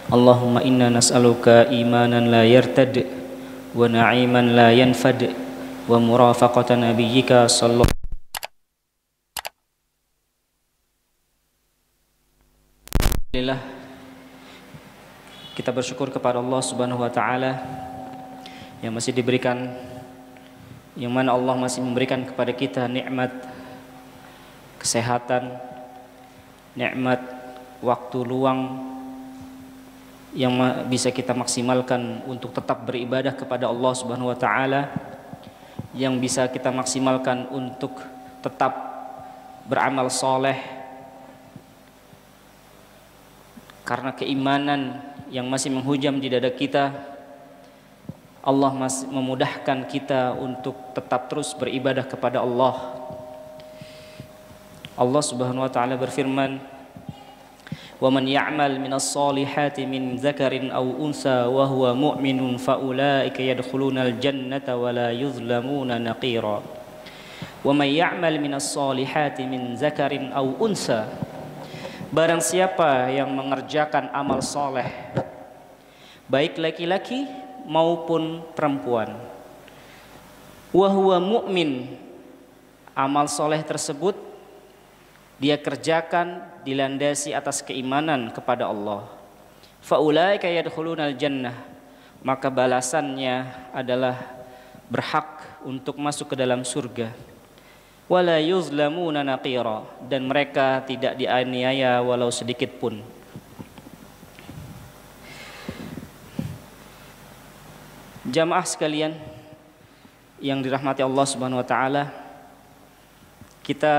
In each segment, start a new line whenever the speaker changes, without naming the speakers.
Allahumma inna nas'aluka imanan la yartad wa na'iman la yanfad wa murafaqata nabiyyika sallallahu alaihi wasallam. Kita bersyukur kepada Allah Subhanahu wa taala yang masih diberikan, yang mana Allah masih memberikan kepada kita nikmat kesehatan, nikmat waktu luang yang bisa kita maksimalkan untuk tetap beribadah kepada Allah Subhanahu wa taala, yang bisa kita maksimalkan untuk tetap beramal soleh karena keimanan yang masih menghujam di dada kita. Allah masih memudahkan kita untuk tetap terus beribadah kepada Allah. Allah Subhanahu wa taala berfirman, "Wa man ya'mal minas solihati min dzakarin aw unsa wa huwa mu'minun fa ulaika yadkhulunal jannata wa la yuzlamuna naqira." Wa man ya'mal minas solihati min dzakarin aw unsa, barang siapa yang mengerjakan amal soleh, baik laki-laki maupun perempuan, wa huwa mu'min, amal soleh tersebut dia kerjakan dilandasi atas keimanan kepada Allah, fa ulaika yadkhulunal jannah, maka balasannya adalah berhak untuk masuk ke dalam surga, wala yuzlamuna naqira, dan mereka tidak dianiaya walau sedikit pun. Jamaah sekalian yang dirahmati Allah Subhanahu wa taala, kita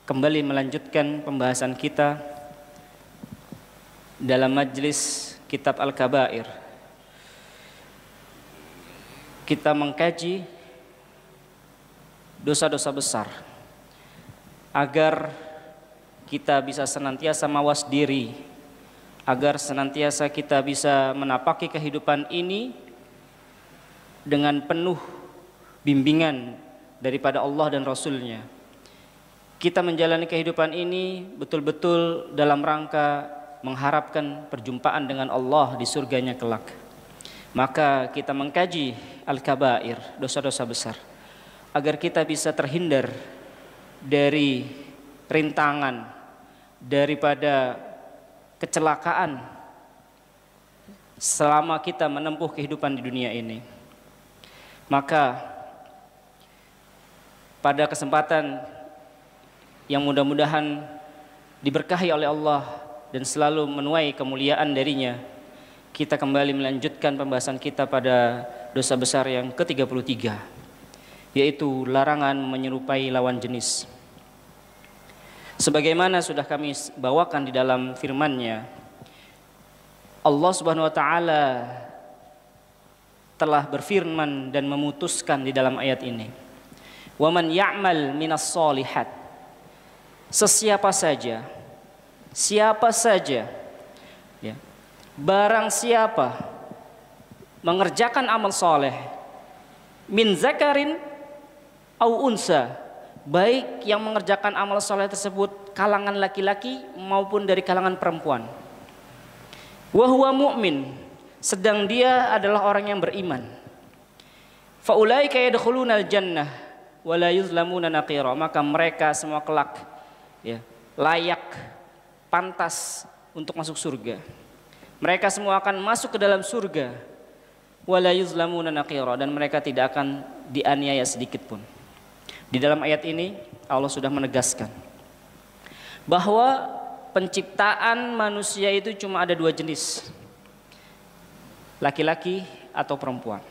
kembali melanjutkan pembahasan kita dalam majlis kitab Al-Kabair. Kita mengkaji dosa-dosa besar agar kita bisa senantiasa mawas diri, agar senantiasa kita bisa menapaki kehidupan ini dengan penuh bimbingan daripada Allah dan Rasul-Nya. Kita menjalani kehidupan ini betul-betul dalam rangka mengharapkan perjumpaan dengan Allah di surganya kelak. Maka kita mengkaji Al-Kabair, dosa-dosa besar, agar kita bisa terhindar dari rintangan, daripada kecelakaan selama kita menempuh kehidupan di dunia ini. Maka pada kesempatan yang mudah-mudahan diberkahi oleh Allah dan selalu menuai kemuliaan darinya, kita kembali melanjutkan pembahasan kita pada dosa besar yang ke-33, yaitu larangan menyerupai lawan jenis. Sebagaimana sudah kami bawakan di dalam firman-Nya, Allah Subhanahu wa taala telah berfirman dan memutuskan di dalam ayat ini, "Wa man ya'mal minas solihat", sesiapa saja, siapa saja ya, barang siapa mengerjakan amal soleh, min zakarin au unsa, baik yang mengerjakan amal soleh tersebut kalangan laki-laki maupun dari kalangan perempuan, wa huwa mu'min, sedang dia adalah orang yang beriman, fa ulaika yadkhulunal jannah wa la yuzlamuna naqira, maka mereka semua kelak ya, layak, pantas untuk masuk surga. Mereka semua akan masuk ke dalam surga, wa la yuzlamuna naqira, dan mereka tidak akan dianiaya sedikit pun. Di dalam ayat ini Allah sudah menegaskan bahwa penciptaan manusia itu cuma ada dua jenis, laki-laki atau perempuan.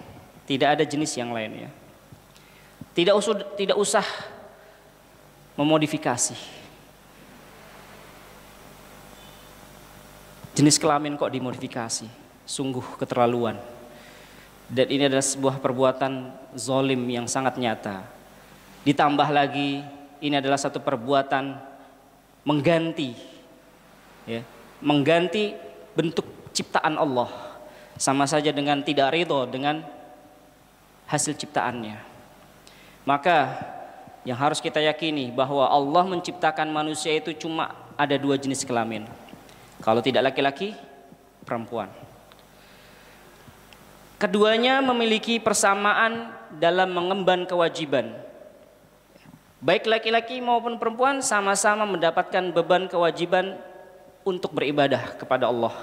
Tidak ada jenis yang lainnya. Tidak usah memodifikasi. Jenis kelamin kok dimodifikasi, sungguh keterlaluan. Dan ini adalah sebuah perbuatan zalim yang sangat nyata. Ditambah lagi ini adalah satu perbuatan mengganti ya, mengganti bentuk ciptaan Allah, sama saja dengan tidak ridho dengan hasil ciptaannya. Maka yang harus kita yakini bahwa Allah menciptakan manusia itu cuma ada dua jenis kelamin. Kalau tidak laki-laki, perempuan. Keduanya memiliki persamaan dalam mengemban kewajiban. Baik laki-laki maupun perempuan sama-sama mendapatkan beban kewajiban untuk beribadah kepada Allah,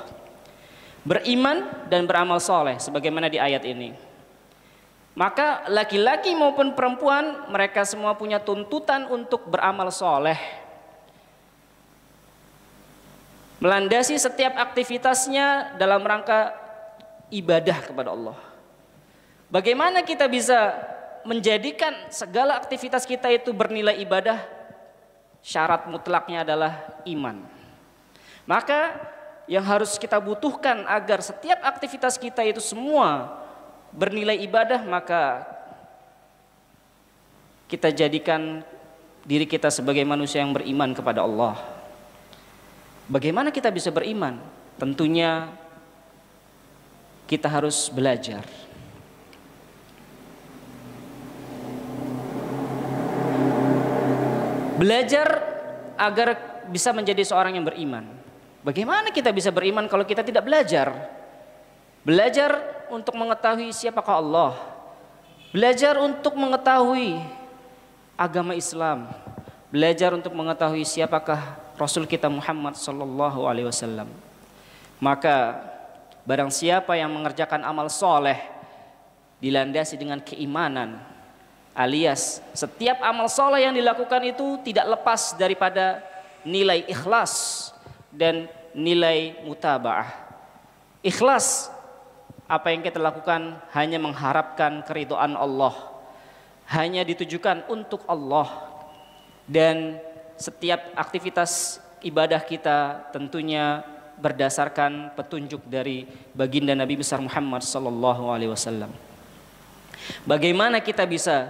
beriman dan beramal soleh sebagaimana di ayat ini. Maka laki-laki maupun perempuan mereka semua punya tuntutan untuk beramal soleh, melandasi setiap aktivitasnya dalam rangka ibadah kepada Allah. Bagaimana kita bisa menjadikan segala aktivitas kita itu bernilai ibadah? Syarat mutlaknya adalah iman. Maka yang harus kita butuhkan agar setiap aktivitas kita itu semua bernilai ibadah, maka kita jadikan diri kita sebagai manusia yang beriman kepada Allah. Bagaimana kita bisa beriman? Tentunya kita harus belajar. Belajar agar bisa menjadi seorang yang beriman. Bagaimana kita bisa beriman kalau kita tidak belajar? Belajar untuk mengetahui siapakah Allah. Belajar untuk mengetahui agama Islam. Belajar untuk mengetahui siapakah Rasul kita Muhammad sallallahu alaihi wasallam. Maka barang siapa yang mengerjakan amal soleh dilandasi dengan keimanan, alias setiap amal soleh yang dilakukan itu tidak lepas daripada nilai ikhlas dan nilai mutaba'ah. Ikhlas, apa yang kita lakukan hanya mengharapkan keridhaan Allah, hanya ditujukan untuk Allah, dan setiap aktivitas ibadah kita tentunya berdasarkan petunjuk dari baginda Nabi besar Muhammad sallallahu alaihi wasallam. Bagaimana kita bisa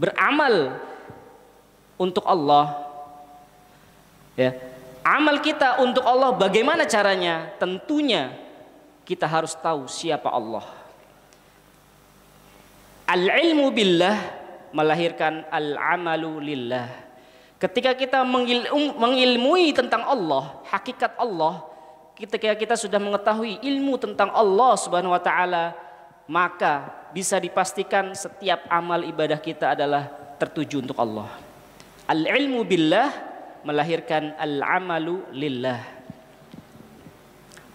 beramal untuk Allah? Ya, amal kita untuk Allah bagaimana caranya? Tentunya kita harus tahu siapa Allah. Al-ilmu billah melahirkan al-amalu lillah. Ketika kita mengilmui tentang Allah, hakikat Allah, ketika kita sudah mengetahui ilmu tentang Allah Subhanahu wa taala, maka bisa dipastikan setiap amal ibadah kita adalah tertuju untuk Allah. Al-ilmu billah melahirkan al-amalu lillah.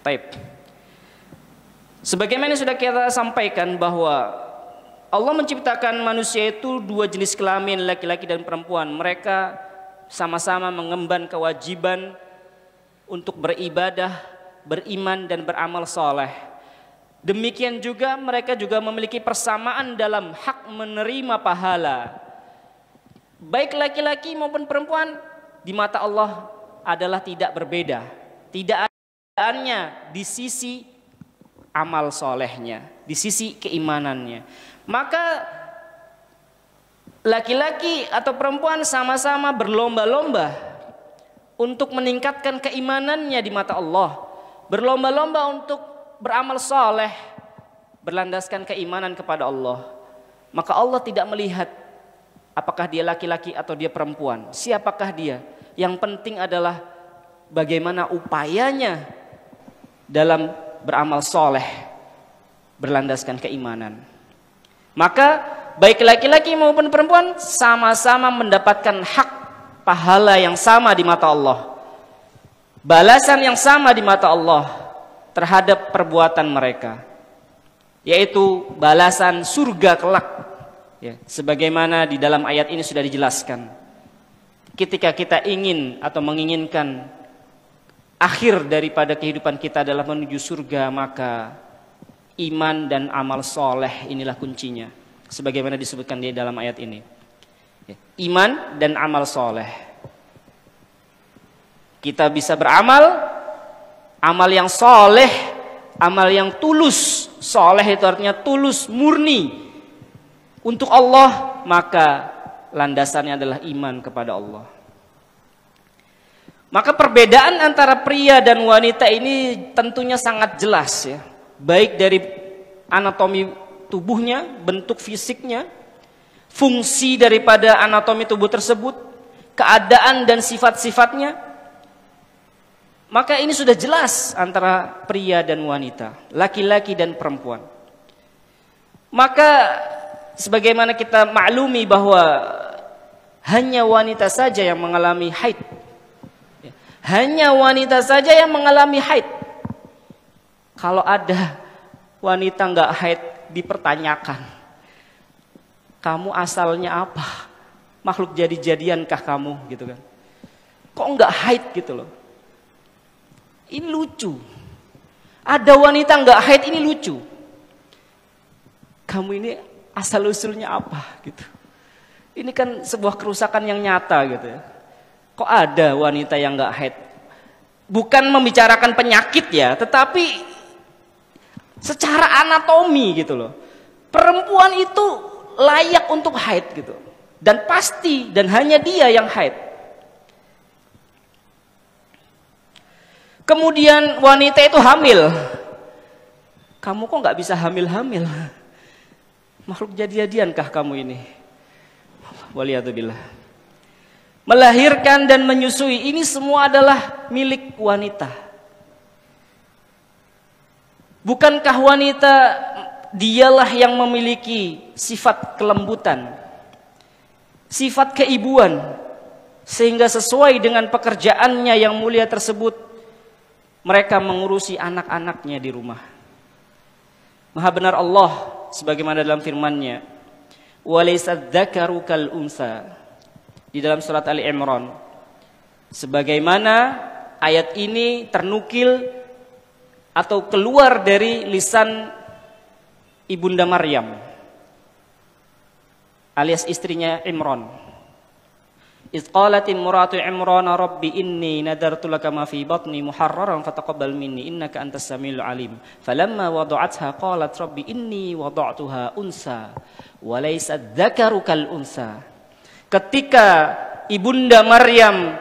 Baik. Sebagaimana sudah kita sampaikan bahwa Allah menciptakan manusia itu dua jenis kelamin, laki-laki dan perempuan. Mereka sama-sama mengemban kewajiban untuk beribadah, beriman dan beramal soleh. Demikian juga mereka juga memiliki persamaan dalam hak menerima pahala. Baik laki-laki maupun perempuan di mata Allah adalah tidak berbeda. Tidak adanya di sisi amal solehnya, di sisi keimanannya. Maka laki-laki atau perempuan sama-sama berlomba-lomba untuk meningkatkan keimanannya di mata Allah, berlomba-lomba untuk beramal soleh, berlandaskan keimanan kepada Allah. Maka Allah tidak melihat apakah dia laki-laki atau dia perempuan, siapakah dia. Yang penting adalah bagaimana upayanya dalam beramal soleh, berlandaskan keimanan. Maka baik laki-laki maupun perempuan sama-sama mendapatkan hak pahala yang sama di mata Allah, balasan yang sama di mata Allah terhadap perbuatan mereka, yaitu balasan surga kelak. Ya, sebagaimana di dalam ayat ini sudah dijelaskan. Ketika kita ingin atau menginginkan akhir daripada kehidupan kita adalah menuju surga, maka iman dan amal soleh inilah kuncinya, sebagaimana disebutkan di dalam ayat ini. Iman dan amal soleh. Kita bisa beramal, amal yang soleh, amal yang tulus. Soleh itu artinya tulus, murni untuk Allah, maka landasannya adalah iman kepada Allah. Maka perbedaan antara pria dan wanita ini tentunya sangat jelas ya. Baik dari anatomi tubuhnya, bentuk fisiknya, fungsi daripada anatomi tubuh tersebut, keadaan dan sifat-sifatnya. Maka ini sudah jelas antara pria dan wanita, laki-laki dan perempuan. Maka sebagaimana kita maklumi bahwa hanya wanita saja yang mengalami haid. Hanya wanita saja yang mengalami haid. Kalau ada wanita nggak haid, dipertanyakan, kamu asalnya apa? Makhluk jadi-jadiankah kamu, gitu kan? Kok nggak haid gitu loh? Ini lucu. Ada wanita nggak haid, ini lucu. Kamu ini asal usulnya apa, gitu? Ini kan sebuah kerusakan yang nyata, gitu ya. Kok ada wanita yang nggak haid? Bukan membicarakan penyakit ya, tetapi secara anatomi gitu loh. Perempuan itu layak untuk haid gitu. Dan pasti, dan hanya dia yang haid. Kemudian wanita itu hamil. Kamu kok nggak bisa hamil-hamil? Makhluk jadi-jadiankah kamu ini? Waliyadzubillah. Melahirkan dan menyusui, ini semua adalah milik wanita. Bukankah wanita dialah yang memiliki sifat kelembutan, sifat keibuan, sehingga sesuai dengan pekerjaannya yang mulia tersebut, mereka mengurusi anak-anaknya di rumah. Maha benar Allah sebagaimana dalam firman-Nya, "Walaysa dzakaru kal unsa." Di dalam surat Ali Imran. Sebagaimana ayat ini ternukil atau keluar dari lisan Ibunda Maryam alias istrinya Imran. "Idz qalat imratu Imran rabbi inni nadartu laka ma fi batni muharraran fataqabbal minni innaka antas samiul alim." Falamma wada'atha qalat rabbi inni wada'tuha unsa wa laysa dzakaru kal unsa. Ketika Ibunda Maryam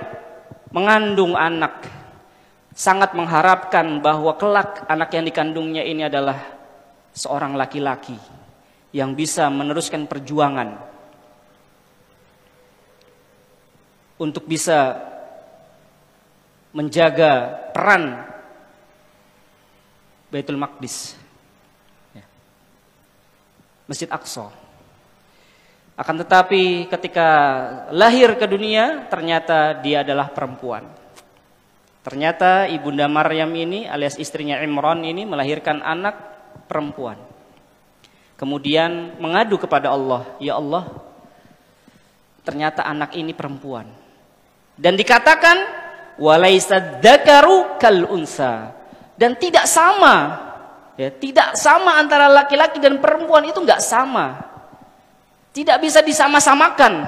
mengandung anak, sangat mengharapkan bahwa kelak anak yang dikandungnya ini adalah seorang laki-laki yang bisa meneruskan perjuangan untuk bisa menjaga peran Baitul Maqdis, Masjid Aqsa. Akan tetapi ketika lahir ke dunia, ternyata dia adalah perempuan. Ternyata Ibunda Maryam ini alias istrinya Imran ini melahirkan anak perempuan. Kemudian mengadu kepada Allah, "Ya Allah, ternyata anak ini perempuan." Dan dikatakan, "Walaysa dzakaru kal unsa." Dan tidak sama, ya, tidak sama antara laki-laki dan perempuan, itu enggak sama. Tidak bisa disama-samakan.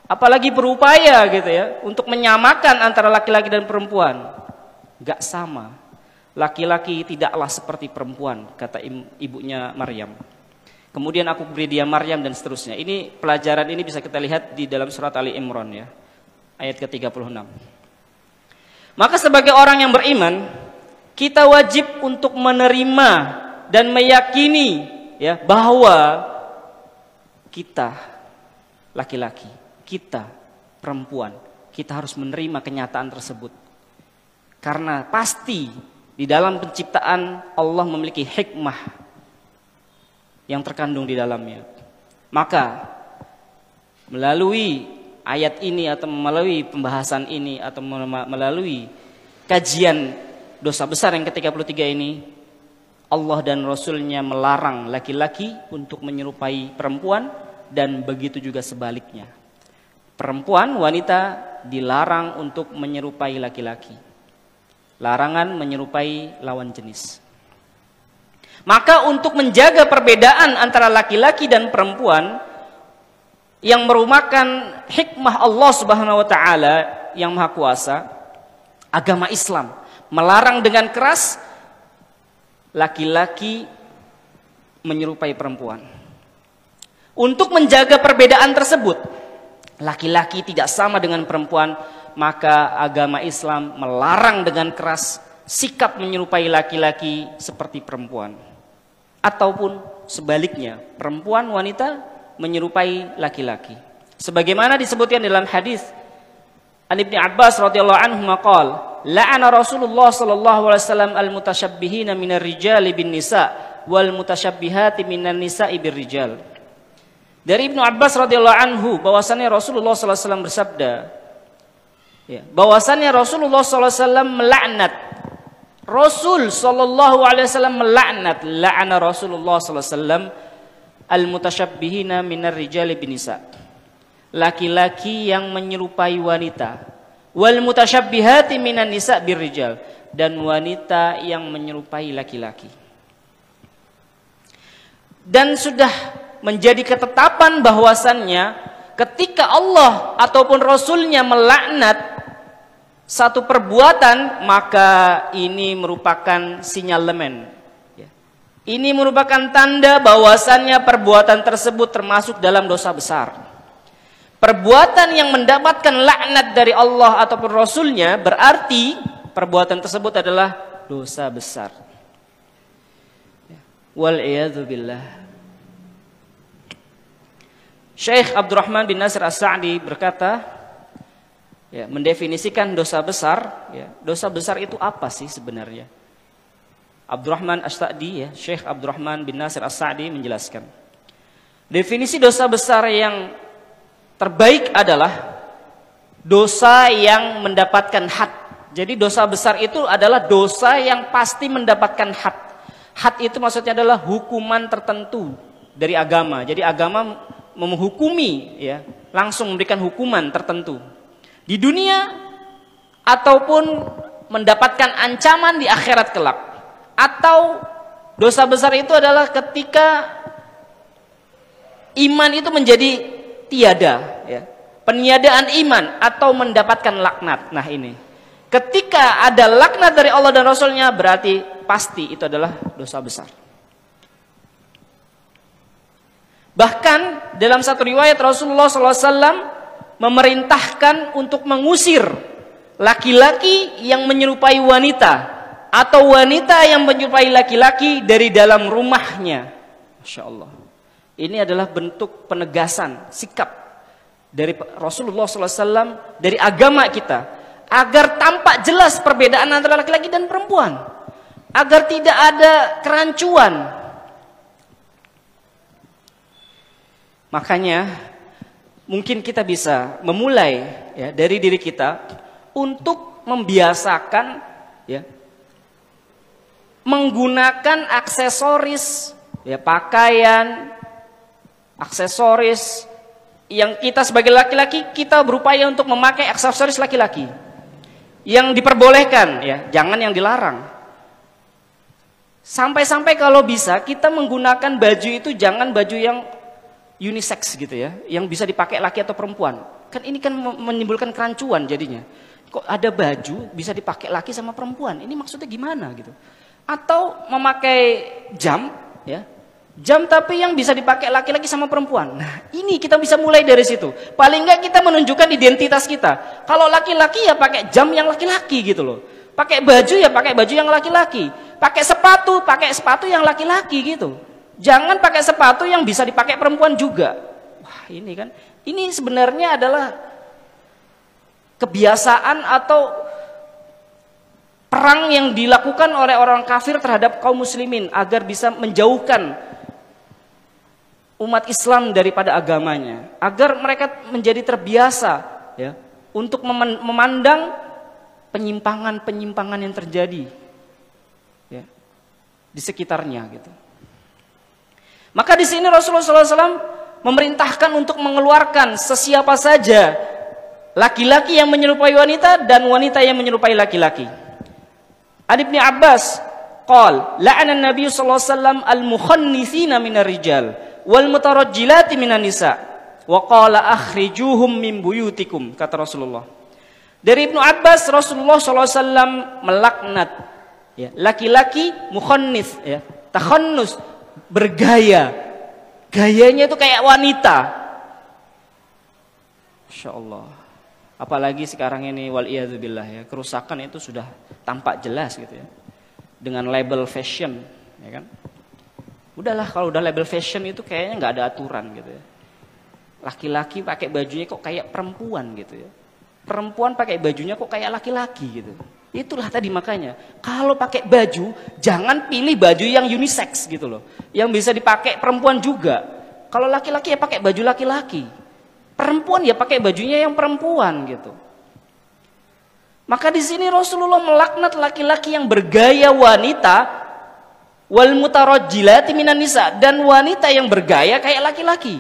Apalagi berupaya gitu ya untuk menyamakan antara laki-laki dan perempuan. Enggak sama. Laki-laki tidaklah seperti perempuan, kata ibunya Maryam. Kemudian aku beri dia Maryam dan seterusnya. Ini pelajaran ini bisa kita lihat di dalam surat Ali Imran ya. Ayat ke-36. Maka sebagai orang yang beriman, kita wajib untuk menerima dan meyakini ya bahwa kita laki-laki, kita perempuan, kita harus menerima kenyataan tersebut. Karena pasti di dalam penciptaan Allah memiliki hikmah yang terkandung di dalamnya. Maka melalui ayat ini atau melalui pembahasan ini atau melalui kajian dosa besar yang ke-33 ini, Allah dan Rasulnya melarang laki-laki untuk menyerupai perempuan dan begitu juga sebaliknya. Perempuan, wanita dilarang untuk menyerupai laki-laki. Larangan menyerupai lawan jenis. Maka untuk menjaga perbedaan antara laki-laki dan perempuan yang merupakan hikmah Allah Subhanahu wa taala yang Maha Kuasa, agama Islam melarang dengan keras laki-laki menyerupai perempuan. Untuk menjaga perbedaan tersebut, laki-laki tidak sama dengan perempuan, maka agama Islam melarang dengan keras sikap menyerupai laki-laki seperti perempuan. Ataupun sebaliknya, perempuan wanita menyerupai laki-laki. Sebagaimana disebutkan dalam hadis An Ibnu Abbas radhiyallahu anhu maqal, la'ana Rasulullah sallallahu alaihi wasallam al-mutasyabbihina minar rijali bin nisa wal mutasyabbihati minan nisa'i bir rijal. Dari Ibnu Abbas radhiyallahu anhu bahwasannya Rasulullah sallallahu alaihi wasallam bersabda, ya, bahwasannya Rasulullah sallallahu alaihi wasallam melaknat, Rasul sallallahu alaihi wasallam melaknat, la'ana Rasulullah sallallahu alaihi wasallam al-mutasyabbihina minar rijali bin nisa, laki-laki yang menyerupai wanita, wal mutasyabbihati minan nisa bir rijal, dan wanita yang menyerupai laki-laki. Dan sudah menjadi ketetapan bahwasannya ketika Allah ataupun Rasulnya melaknat satu perbuatan, maka ini merupakan sinyalemen. Ini merupakan tanda bahwasannya perbuatan tersebut termasuk dalam dosa besar. Perbuatan yang mendapatkan laknat dari Allah ataupun Rasulnya berarti perbuatan tersebut adalah dosa besar. Wal'iyadzu billah. Syekh Abdurrahman bin Nasir As-Sa'di berkata, ya, mendefinisikan dosa besar, ya, dosa besar itu apa sih sebenarnya? Abdurrahman As-Sa'di, ya, Syekh Abdurrahman bin Nasir As-Sa'di menjelaskan, definisi dosa besar yang terbaik adalah dosa yang mendapatkan had. Jadi dosa besar itu adalah dosa yang pasti mendapatkan had. Had itu maksudnya adalah hukuman tertentu dari agama. Jadi agama menghukumi, ya, langsung memberikan hukuman tertentu di dunia ataupun mendapatkan ancaman di akhirat kelak. Atau dosa besar itu adalah ketika iman itu menjadi tiada, ya, peniadaan iman atau mendapatkan laknat. Nah ini, ketika ada laknat dari Allah dan Rasulnya berarti pasti itu adalah dosa besar. Bahkan dalam satu riwayat Rasulullah SAW memerintahkan untuk mengusir laki-laki yang menyerupai wanita atau wanita yang menyerupai laki-laki dari dalam rumahnya. Masya Allah. Ini adalah bentuk penegasan sikap dari Rasulullah SAW dari agama kita agar tampak jelas perbedaan antara laki-laki dan perempuan, agar tidak ada kerancuan. Makanya mungkin kita bisa memulai, ya, dari diri kita untuk membiasakan, ya, menggunakan aksesoris, ya, pakaian, aksesoris yang kita sebagai laki-laki kita berupaya untuk memakai aksesoris laki-laki yang diperbolehkan, ya, jangan yang dilarang. Sampai-sampai kalau bisa kita menggunakan baju itu jangan baju yang unisex gitu, ya, yang bisa dipakai laki atau perempuan. Kan ini kan menimbulkan kerancuan jadinya. Kok ada baju bisa dipakai laki sama perempuan? Ini maksudnya gimana gitu? Atau memakai jam, ya, jam tapi yang bisa dipakai laki-laki sama perempuan. Nah ini kita bisa mulai dari situ. Paling enggak kita menunjukkan identitas kita. Kalau laki-laki ya pakai jam yang laki-laki gitu loh. Pakai baju ya pakai baju yang laki-laki. Pakai sepatu yang laki-laki gitu. Jangan pakai sepatu yang bisa dipakai perempuan juga. Wah ini kan, ini sebenarnya adalah kebiasaan atau perang yang dilakukan oleh orang kafir terhadap kaum muslimin agar bisa menjauhkan umat Islam daripada agamanya, agar mereka menjadi terbiasa, ya, untuk memandang penyimpangan-penyimpangan yang terjadi, ya, di sekitarnya gitu. Maka di sini Rasulullah SAW memerintahkan untuk mengeluarkan sesiapa saja laki-laki yang menyerupai wanita dan wanita yang menyerupai laki-laki. An Ibnu Abbas qala la'ana an-nabiy sallallahu alaihi wasallam al-mukhannithina minar rijal wal mutarajjilati minan nisa wa qala akhrijuhum min buyutikum, kata Rasulullah. Dari Ibnu Abbas, Rasulullah sallallahu alaihi wasallam melaknat, ya, laki-laki mukhannith, ya, takhannus, bergaya, gayanya itu kayak wanita. Masya Allah. Apalagi sekarang ini wal'iyadzubillah, ya, kerusakan itu sudah tampak jelas gitu, ya, dengan label fashion, ya kan. Udahlah kalau udah label fashion itu kayaknya nggak ada aturan gitu, ya. Laki-laki pakai bajunya kok kayak perempuan gitu, ya. Perempuan pakai bajunya kok kayak laki-laki gitu. Itulah tadi makanya, kalau pakai baju, jangan pilih baju yang unisex gitu loh. Yang bisa dipakai perempuan juga. Kalau laki-laki ya pakai baju laki-laki. Perempuan ya pakai bajunya yang perempuan gitu. Maka di sini Rasulullah melaknat laki-laki yang bergaya wanita, wal mutarajjilati minan nisa, dan wanita yang bergaya kayak laki-laki.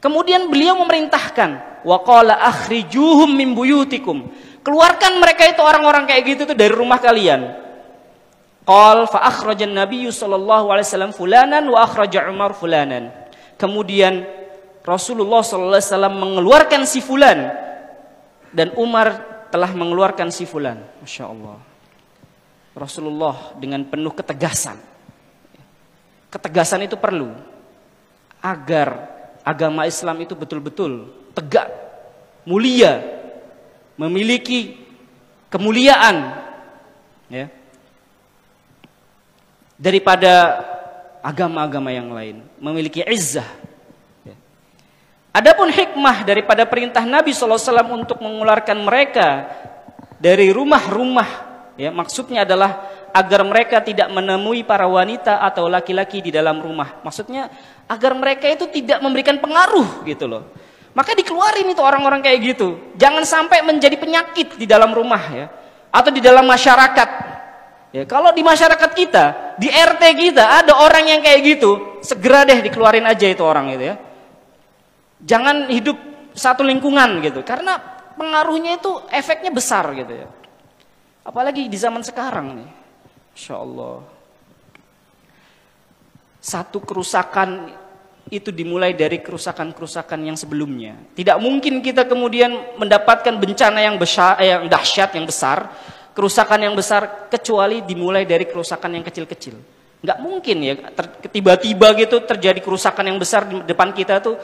Kemudian beliau memerintahkan, wa qala akhrijuhum min buyutikum. Keluarkan mereka itu orang-orang kayak gitu tuh dari rumah kalian. Qal fa akhrajan nabiyyu sallallahu alaihi wasallam fulanan wa akhraja Umar fulanan. Kemudian Rasulullah sallallahu alaihi wasallam mengeluarkan si fulan dan Umar telah mengeluarkan si fulan. Masya Allah. Rasulullah dengan penuh ketegasan. Ketegasan itu perlu agar agama Islam itu betul-betul tegak, mulia, memiliki kemuliaan, ya, daripada agama-agama yang lain, memiliki izzah. Ya. Adapun hikmah daripada perintah Nabi SAW untuk mengeluarkan mereka dari rumah-rumah, ya, maksudnya adalah agar mereka tidak menemui para wanita atau laki-laki di dalam rumah. Maksudnya agar mereka itu tidak memberikan pengaruh gitu loh. Maka dikeluarin itu orang-orang kayak gitu. Jangan sampai menjadi penyakit di dalam rumah ya, atau di dalam masyarakat. Ya, kalau di masyarakat kita, di RT kita ada orang yang kayak gitu, segera deh dikeluarin aja itu orang itu ya. Jangan hidup satu lingkungan gitu, karena pengaruhnya itu efeknya besar gitu ya. Apalagi di zaman sekarang nih, Masya Allah. Satu kerusakan itu dimulai dari kerusakan-kerusakan yang sebelumnya. Tidak mungkin kita kemudian mendapatkan bencana yang besar, yang dahsyat, yang besar, kerusakan yang besar, kecuali dimulai dari kerusakan yang kecil-kecil. Nggak mungkin ya, tiba-tiba gitu terjadi kerusakan yang besar di depan kita tuh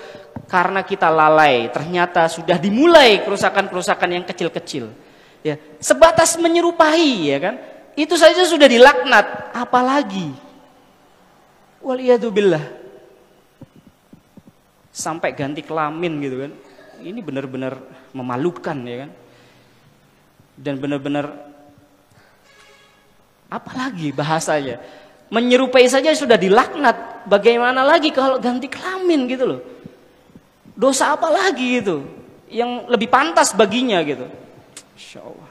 karena kita lalai. Ternyata sudah dimulai kerusakan-kerusakan yang kecil-kecil. Ya, sebatas menyerupai ya kan, itu saja sudah dilaknat, apalagi waliyadzubillah sampai ganti kelamin gitu kan. Ini benar-benar memalukan ya kan. Dan benar-benar apalagi bahasanya, menyerupai saja sudah dilaknat, bagaimana lagi kalau ganti kelamin gitu loh. Dosa apa lagi itu yang lebih pantas baginya gitu. Masya Allah.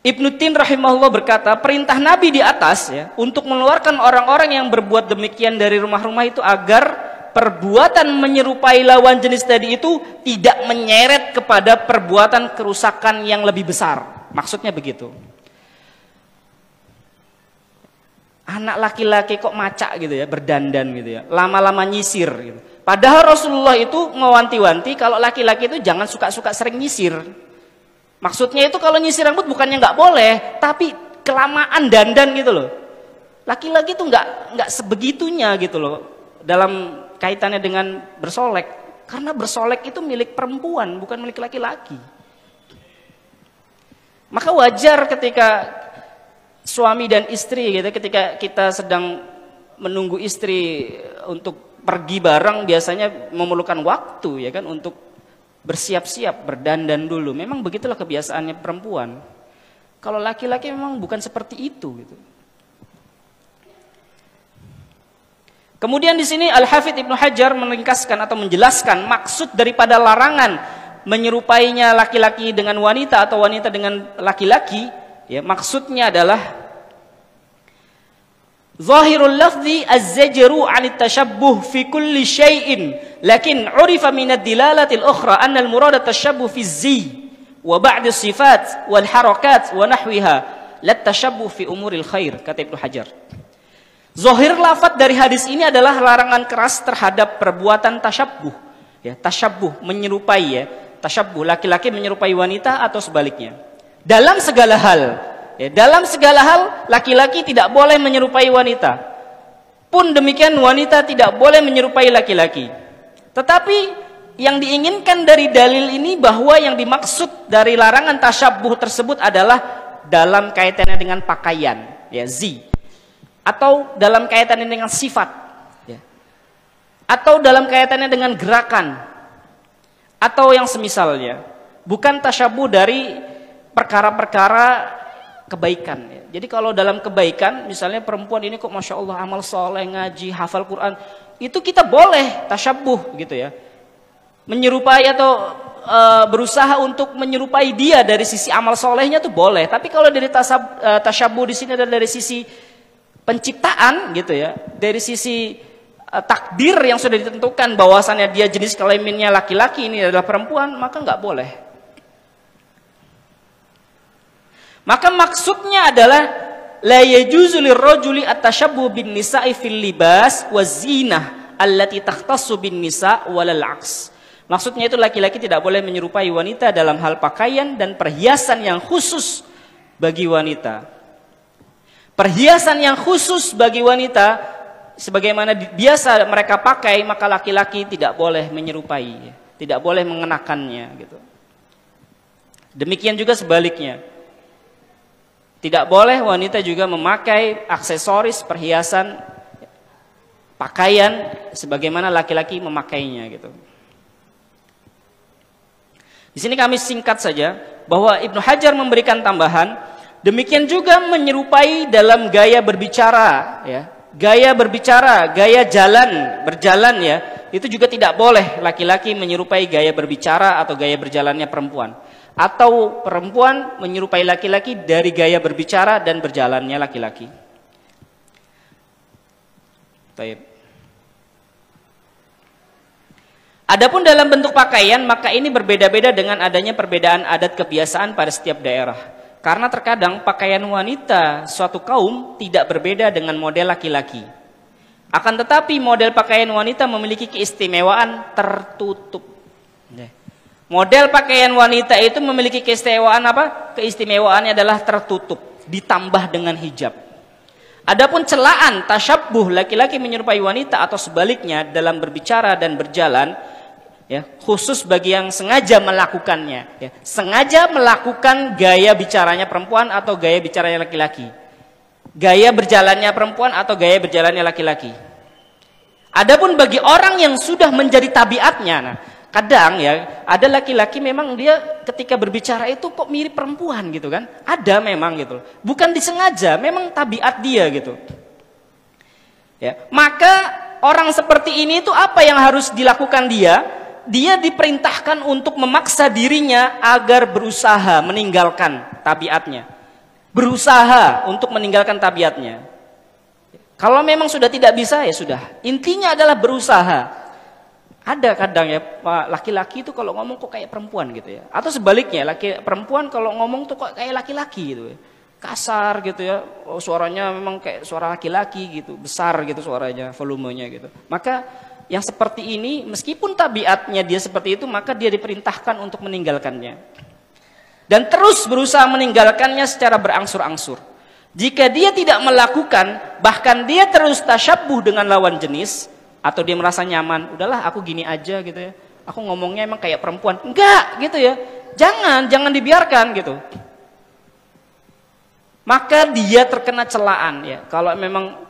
Ibnu Tin rahimahullah berkata, perintah Nabi di atas ya, untuk mengeluarkan orang-orang yang berbuat demikian dari rumah-rumah itu agar perbuatan menyerupai lawan jenis tadi itu tidak menyeret kepada perbuatan kerusakan yang lebih besar. Maksudnya begitu. Anak laki-laki kok macak gitu ya, berdandan gitu ya, lama-lama nyisir gitu. Padahal Rasulullah itu mewanti-wanti kalau laki-laki itu jangan suka-suka sering nyisir. Maksudnya itu kalau nyisir rambut bukannya nggak boleh, tapi kelamaan dandan gitu loh. Laki-laki itu nggak sebegitunya gitu loh dalam kaitannya dengan bersolek, karena bersolek itu milik perempuan bukan milik laki-laki. Maka wajar ketika suami dan istri gitu, ketika kita sedang menunggu istri untuk pergi bareng, biasanya memerlukan waktu ya kan untuk bersiap-siap, berdandan dulu. Memang begitulah kebiasaannya perempuan. Kalau laki-laki memang bukan seperti itu gitu. Kemudian di sini Al-Hafidz Ibnu Hajar meringkaskan atau menjelaskan maksud daripada larangan menyerupainya laki-laki dengan wanita atau wanita dengan laki-laki, ya, maksudnya adalah Zahirul lafzi az-zajru 'anit tashabbuh fi kulli syai'in, lakin 'urifa min ad-dilalatil ukhra anna al-murad at-tashabbuh fi az-zi wa ba'd as-sifat wal harakat wa nahwiha la tashabbuh fi umuril khair, kata Ibnu Hajar. Zahir lafaz dari hadis ini adalah larangan keras terhadap perbuatan tasyabbuh, ya, tasyabbuh menyerupai ya, tasyabbuh laki-laki menyerupai wanita atau sebaliknya. Dalam segala hal, ya, dalam segala hal laki-laki tidak boleh menyerupai wanita. Pun demikian wanita tidak boleh menyerupai laki-laki. Tetapi yang diinginkan dari dalil ini bahwa yang dimaksud dari larangan tasyabbuh tersebut adalah dalam kaitannya dengan pakaian, ya, zi, atau dalam kaitannya dengan sifat, ya, atau dalam kaitannya dengan gerakan, atau yang semisalnya. Bukan tasyabbuh dari perkara-perkara kebaikan. Ya. Jadi kalau dalam kebaikan, misalnya perempuan ini kok Masya Allah amal soleh, ngaji, hafal Quran, itu kita boleh tasyabuh gitu ya. Menyerupai atau berusaha untuk menyerupai dia dari sisi amal solehnya tuh boleh. Tapi kalau dari tasyabuh di sini adalah dari sisi penciptaan gitu ya, dari sisi takdir yang sudah ditentukan bahwasannya dia jenis kelaminnya laki-laki, ini adalah perempuan, maka nggak boleh. Maka maksudnya adalah la yajuzu lirrajuli at-tashabbuh bin nisa'i fil libas wa zinah allati takhtassu bin nisa' walal 'aks. Maksudnya itu laki-laki tidak boleh menyerupai wanita dalam hal pakaian dan perhiasan yang khusus bagi wanita. Perhiasan yang khusus bagi wanita sebagaimana biasa mereka pakai, maka laki-laki tidak boleh menyerupai, tidak boleh mengenakannya gitu. Demikian juga sebaliknya. Tidak boleh wanita juga memakai aksesoris, perhiasan, pakaian sebagaimana laki-laki memakainya gitu. Di sini kami singkat saja bahwa Ibnu Hajar memberikan tambahan, demikian juga menyerupai dalam gaya berbicara ya. Gaya berbicara, gaya berjalan ya, itu juga tidak boleh laki-laki menyerupai gaya berbicara atau gaya berjalannya perempuan. Atau perempuan menyerupai laki-laki dari gaya berbicara dan berjalannya laki-laki. Baik. Adapun dalam bentuk pakaian, maka ini berbeda-beda dengan adanya perbedaan adat kebiasaan pada setiap daerah. Karena terkadang pakaian wanita suatu kaum tidak berbeda dengan model laki-laki. Akan tetapi model pakaian wanita memiliki keistimewaan tertutup. Model pakaian wanita itu memiliki keistimewaan apa? Keistimewaannya adalah tertutup, ditambah dengan hijab. Adapun celaan tasyabbuh laki-laki menyerupai wanita atau sebaliknya dalam berbicara dan berjalan, ya, khusus bagi yang sengaja melakukannya, ya, sengaja melakukan gaya bicaranya perempuan atau gaya bicaranya laki-laki, gaya berjalannya perempuan atau gaya berjalannya laki-laki. Adapun bagi orang yang sudah menjadi tabiatnya, nah, kadang ya ada laki-laki memang dia ketika berbicara itu kok mirip perempuan gitu kan, ada memang gitu, bukan disengaja, memang tabiat dia gitu. Ya, maka orang seperti ini itu apa yang harus dilakukan dia? Dia diperintahkan untuk memaksa dirinya agar berusaha meninggalkan tabiatnya. Berusaha untuk meninggalkan tabiatnya. Kalau memang sudah tidak bisa ya sudah. Intinya adalah berusaha. Ada kadang ya laki-laki itu kalau ngomong kok kayak perempuan gitu ya. Atau sebaliknya perempuan kalau ngomong tuh kok kayak laki-laki gitu ya. Kasar gitu ya. Oh, suaranya memang kayak suara laki-laki gitu. Besar gitu suaranya, volumenya gitu. Maka yang seperti ini meskipun tabiatnya dia seperti itu, maka dia diperintahkan untuk meninggalkannya. Dan terus berusaha meninggalkannya secara berangsur-angsur. Jika dia tidak melakukan, bahkan dia terus tasyabbuh dengan lawan jenis, atau dia merasa nyaman, udahlah aku gini aja gitu ya, aku ngomongnya emang kayak perempuan, enggak gitu ya, jangan dibiarkan gitu. Maka dia terkena celaan ya, kalau memang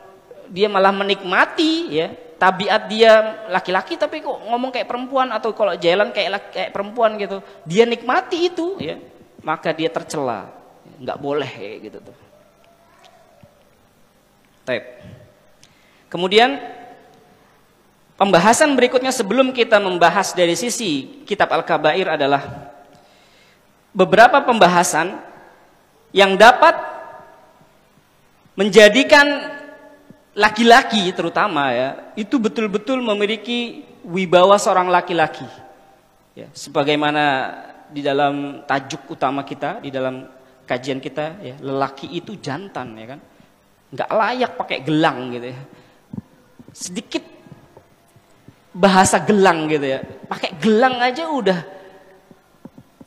dia malah menikmati ya, tabiat dia laki-laki tapi kok ngomong kayak perempuan, atau kalau jalan kayak perempuan gitu, dia nikmati itu ya, maka dia tercela, nggak boleh kayak gitu tuh. Kemudian pembahasan berikutnya sebelum kita membahas dari sisi kitab Al-Kabair adalah beberapa pembahasan yang dapat menjadikan laki-laki terutama ya, itu betul-betul memiliki wibawa seorang laki-laki. Ya, sebagaimana di dalam tajuk utama kita, di dalam kajian kita ya, lelaki itu jantan ya kan. Nggak layak pakai gelang gitu ya. Sedikit bahasa gelang gitu ya, pakai gelang aja udah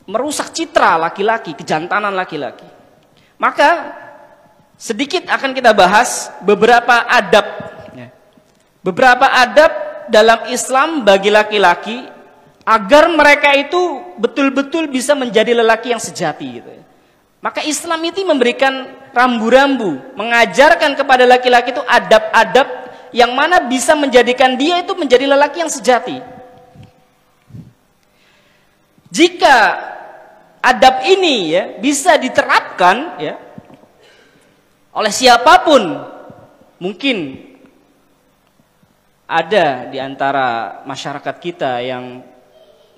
merusak citra laki-laki, kejantanan laki-laki. Maka sedikit akan kita bahas beberapa adab ya. Beberapa adab dalam Islam bagi laki-laki agar mereka itu betul-betul bisa menjadi lelaki yang sejati gitu ya. Maka Islam itu memberikan rambu-rambu, mengajarkan kepada laki-laki itu adab-adab yang mana bisa menjadikan dia itu menjadi lelaki yang sejati. Jika adab ini ya bisa diterapkan ya oleh siapapun. Mungkin ada di antara masyarakat kita yang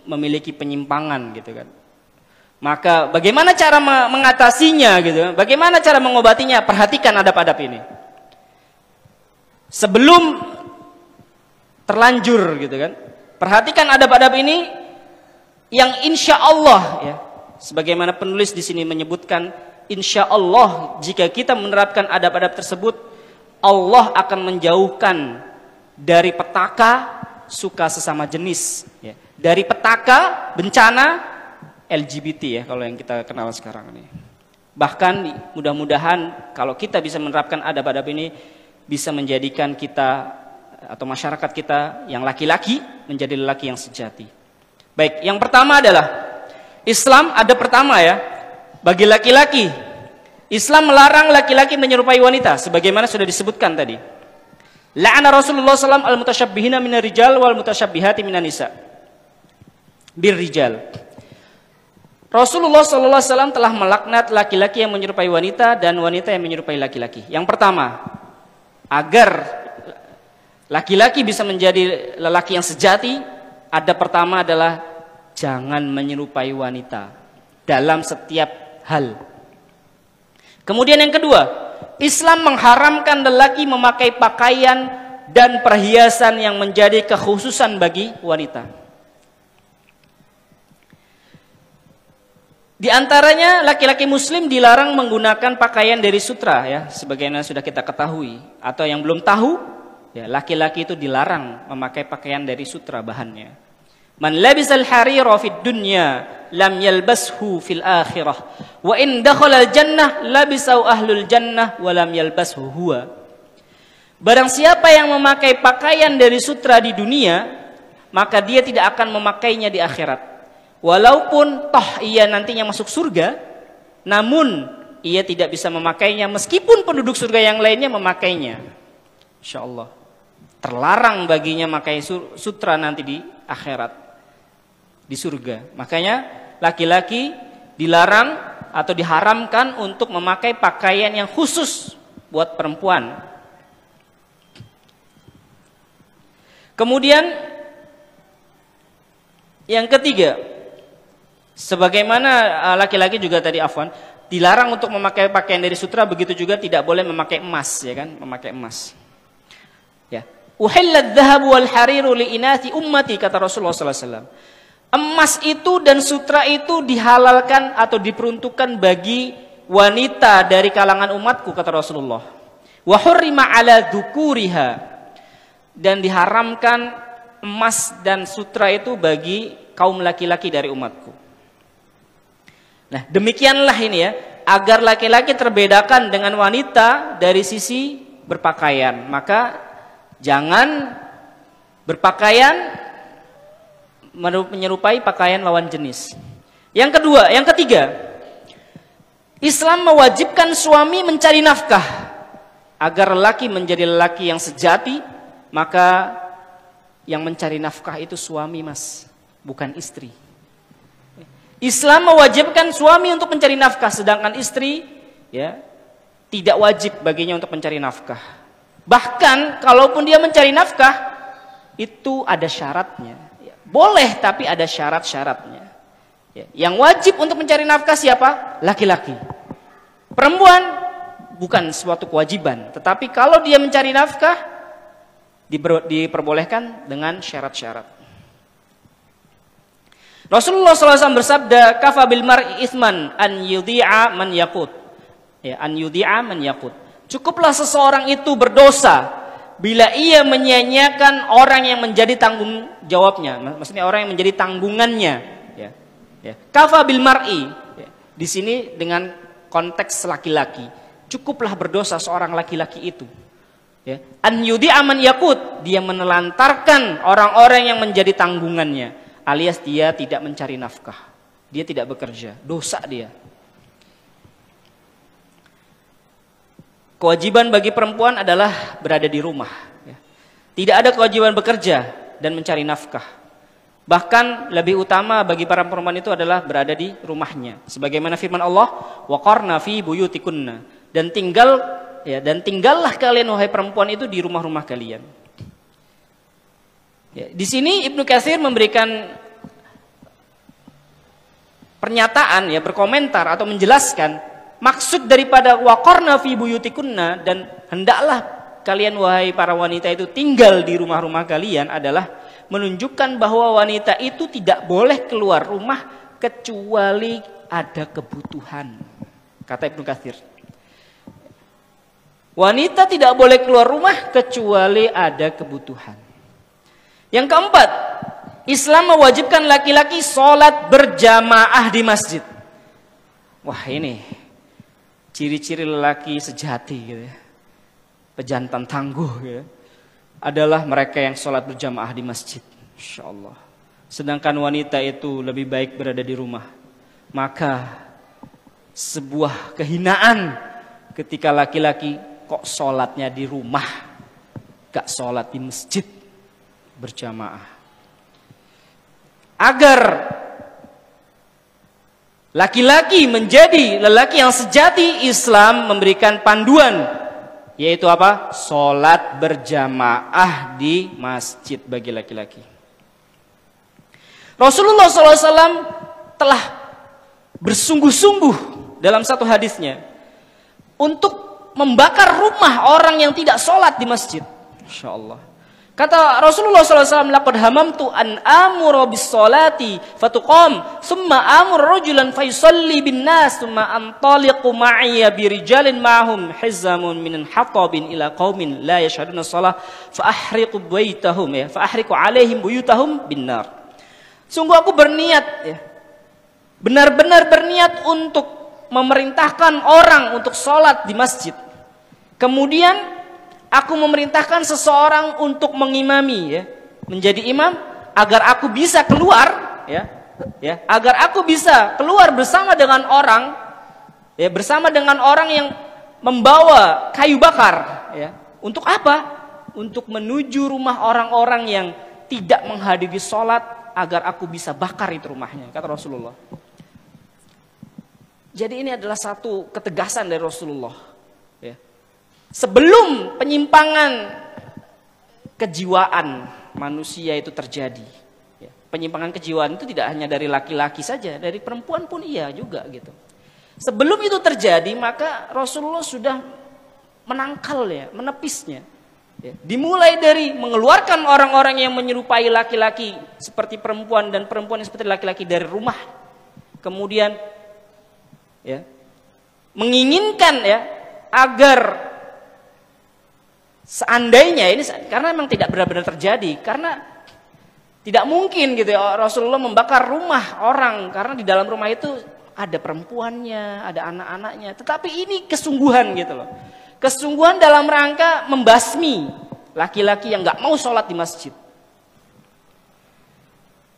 memiliki penyimpangan gitu kan. Maka bagaimana cara mengatasinya gitu? Bagaimana cara mengobatinya? Perhatikan adab-adab ini. Sebelum terlanjur gitu kan. Perhatikan adab-adab ini yang insya Allah ya. Sebagaimana penulis di sini menyebutkan, insya Allah jika kita menerapkan adab-adab tersebut, Allah akan menjauhkan dari petaka suka sesama jenis, ya. Dari petaka bencana LGBT ya kalau yang kita kenal sekarang ini. Bahkan mudah-mudahan kalau kita bisa menerapkan adab-adab ini bisa menjadikan kita atau masyarakat kita yang laki-laki menjadi lelaki yang sejati. Baik, yang pertama adalah Islam ada pertama ya. Bagi laki-laki, Islam melarang laki-laki menyerupai wanita sebagaimana sudah disebutkan tadi. La'ana Rasulullah SAW al-mutasyabbihina minar rijal wal mutasyabbihati minan nisa. Bir rijal. Rasulullah SAW telah melaknat laki-laki yang menyerupai wanita dan wanita yang menyerupai laki-laki. Yang pertama, agar laki-laki bisa menjadi lelaki yang sejati, ada pertama adalah jangan menyerupai wanita dalam setiap hal. Kemudian yang kedua, Islam mengharamkan lelaki memakai pakaian dan perhiasan yang menjadi kekhususan bagi wanita. Di antaranya laki-laki muslim dilarang menggunakan pakaian dari sutra ya, sebagaimana sudah kita ketahui. Atau yang belum tahu, ya laki-laki itu dilarang memakai pakaian dari sutra bahannya. Man labisal harira fid dunya lam yalbashu fil akhirah wa in dakhala al jannah labisau ahlul jannah wa lam yalbashu huwa. Barang siapa yang memakai pakaian dari sutra di dunia, maka dia tidak akan memakainya di akhirat. Walaupun toh ia nantinya masuk surga, namun ia tidak bisa memakainya meskipun penduduk surga yang lainnya memakainya. Insyaallah. Terlarang baginya memakai sutra nanti di akhirat, di surga. Makanya laki-laki dilarang atau diharamkan untuk memakai pakaian yang khusus buat perempuan. Kemudian yang ketiga, sebagaimana laki-laki juga tadi afwan dilarang untuk memakai pakaian dari sutra, begitu juga tidak boleh memakai emas, ya kan? Memakai emas. Ya. Uhillat dhahabu wal hariru li inathi ummati, kata Rasulullah sallallahu alaihi wasallam. Emas itu dan sutra itu dihalalkan atau diperuntukkan bagi wanita dari kalangan umatku, kata Rasulullah. Wa hurrima ala dzukuriha, dan diharamkan emas dan sutra itu bagi kaum laki-laki dari umatku. Nah, demikianlah ini ya, agar laki-laki terbedakan dengan wanita dari sisi berpakaian. Maka jangan berpakaian menyerupai pakaian lawan jenis. Yang kedua, yang ketiga, Islam mewajibkan suami mencari nafkah. Agar lelaki menjadi lelaki yang sejati, maka yang mencari nafkah itu suami, mas, bukan istri. Islam mewajibkan suami untuk mencari nafkah, sedangkan istri ya tidak wajib baginya untuk mencari nafkah. Bahkan kalaupun dia mencari nafkah itu ada syaratnya. Boleh tapi ada syarat-syaratnya. Yang wajib untuk mencari nafkah siapa? Laki-laki. Perempuan bukan suatu kewajiban, tetapi kalau dia mencari nafkah diperbolehkan dengan syarat-syarat. Rasulullah SAW bersabda, "Kafa bil mar'i itsman an yudhi'a man yaqut." Ya, an yudhi'a man yaqut. Cukuplah seseorang itu berdosa bila ia menyia-nyiakan orang yang menjadi tanggung jawabnya, maksudnya orang yang menjadi tanggungannya. Ya, ya. Kafa bil mar'i. Ya. Di sini dengan konteks laki-laki. Cukuplah berdosa seorang laki-laki itu. Ya. An yudhi'a man yaqut, dia menelantarkan orang-orang yang menjadi tanggungannya. Alias dia tidak mencari nafkah, dia tidak bekerja, dosa dia. Kewajiban bagi perempuan adalah berada di rumah. Tidak ada kewajiban bekerja dan mencari nafkah. Bahkan lebih utama bagi para perempuan itu adalah berada di rumahnya. Sebagaimana firman Allah, waqarna fi buyutikunna, dan tinggallah kalian wahai perempuan itu di rumah-rumah kalian. Ya, di sini Ibnu Katsir memberikan pernyataan, ya, berkomentar atau menjelaskan maksud daripada waqarna fi buyutikunna, dan hendaklah kalian wahai para wanita itu tinggal di rumah-rumah kalian, adalah menunjukkan bahwa wanita itu tidak boleh keluar rumah kecuali ada kebutuhan. Kata Ibnu Katsir, wanita tidak boleh keluar rumah kecuali ada kebutuhan. Yang keempat, Islam mewajibkan laki-laki sholat berjamaah di masjid. Wah, ini ciri-ciri lelaki sejati gitu ya, pejantan tangguh gitu ya, adalah mereka yang sholat berjamaah di masjid. Insya Allah. Sedangkan wanita itu lebih baik berada di rumah. Maka sebuah kehinaan ketika laki-laki kok sholatnya di rumah, gak sholat di masjid berjamaah. Agar laki-laki menjadi lelaki yang sejati, Islam memberikan panduan, yaitu apa? Sholat berjamaah di masjid bagi laki-laki. Rasulullah SAW telah bersungguh-sungguh dalam satu hadisnya untuk membakar rumah orang yang tidak sholat di masjid. Insya Allah. Kata Rasulullah SAW, laqad hamamtu an amura bis sholati fatuqam, summa amur rajulan fayusalli bin nas, summa antaliqu ma'iyya birijalin ma'hum hizamun min hatabin ila qaumin la yashhaduna shalah fa ahriqu baitahum, ya, fa ahriqu alaihim buyutahum bin nar. Sungguh aku berniat, ya, benar-benar berniat untuk memerintahkan orang untuk sholat di masjid. Kemudian aku memerintahkan seseorang untuk mengimami, ya, menjadi imam, agar aku bisa keluar, ya, agar aku bisa keluar bersama dengan orang, ya, bersama dengan orang yang membawa kayu bakar, ya. Untuk apa? Untuk menuju rumah orang-orang yang tidak menghadiri sholat, agar aku bisa bakar itu rumahnya, kata Rasulullah. Jadi ini adalah satu ketegasan dari Rasulullah, ya. Sebelum penyimpangan kejiwaan manusia itu terjadi, ya, penyimpangan kejiwaan itu tidak hanya dari laki-laki saja, dari perempuan pun iya juga gitu. Sebelum itu terjadi, maka Rasulullah sudah menangkalnya, menepisnya. Ya, dimulai dari mengeluarkan orang-orang yang menyerupai laki-laki seperti perempuan, dan perempuan yang seperti laki-laki dari rumah. Kemudian, ya, menginginkan, ya, agar seandainya ini, karena memang tidak benar-benar terjadi, karena tidak mungkin gitu ya, Rasulullah membakar rumah orang, karena di dalam rumah itu ada perempuannya, ada anak-anaknya. Tetapi ini kesungguhan gitu loh. Kesungguhan dalam rangka membasmi laki-laki yang nggak mau sholat di masjid.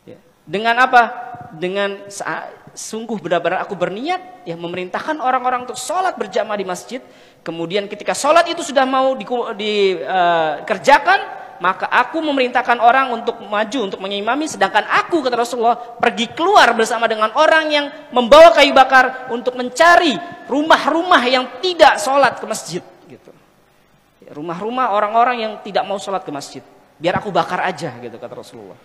Ya. Dengan apa? Dengan sungguh benar-benar aku berniat, ya, memerintahkan orang-orang untuk sholat berjamaah di masjid. Kemudian ketika sholat itu sudah mau dikerjakan, maka aku memerintahkan orang untuk maju untuk mengimami. Sedangkan aku, kata Rasulullah, pergi keluar bersama dengan orang yang membawa kayu bakar untuk mencari rumah-rumah yang tidak sholat ke masjid. Gitu. Rumah-rumah orang-orang yang tidak mau sholat ke masjid, biar aku bakar aja, gitu, kata Rasulullah.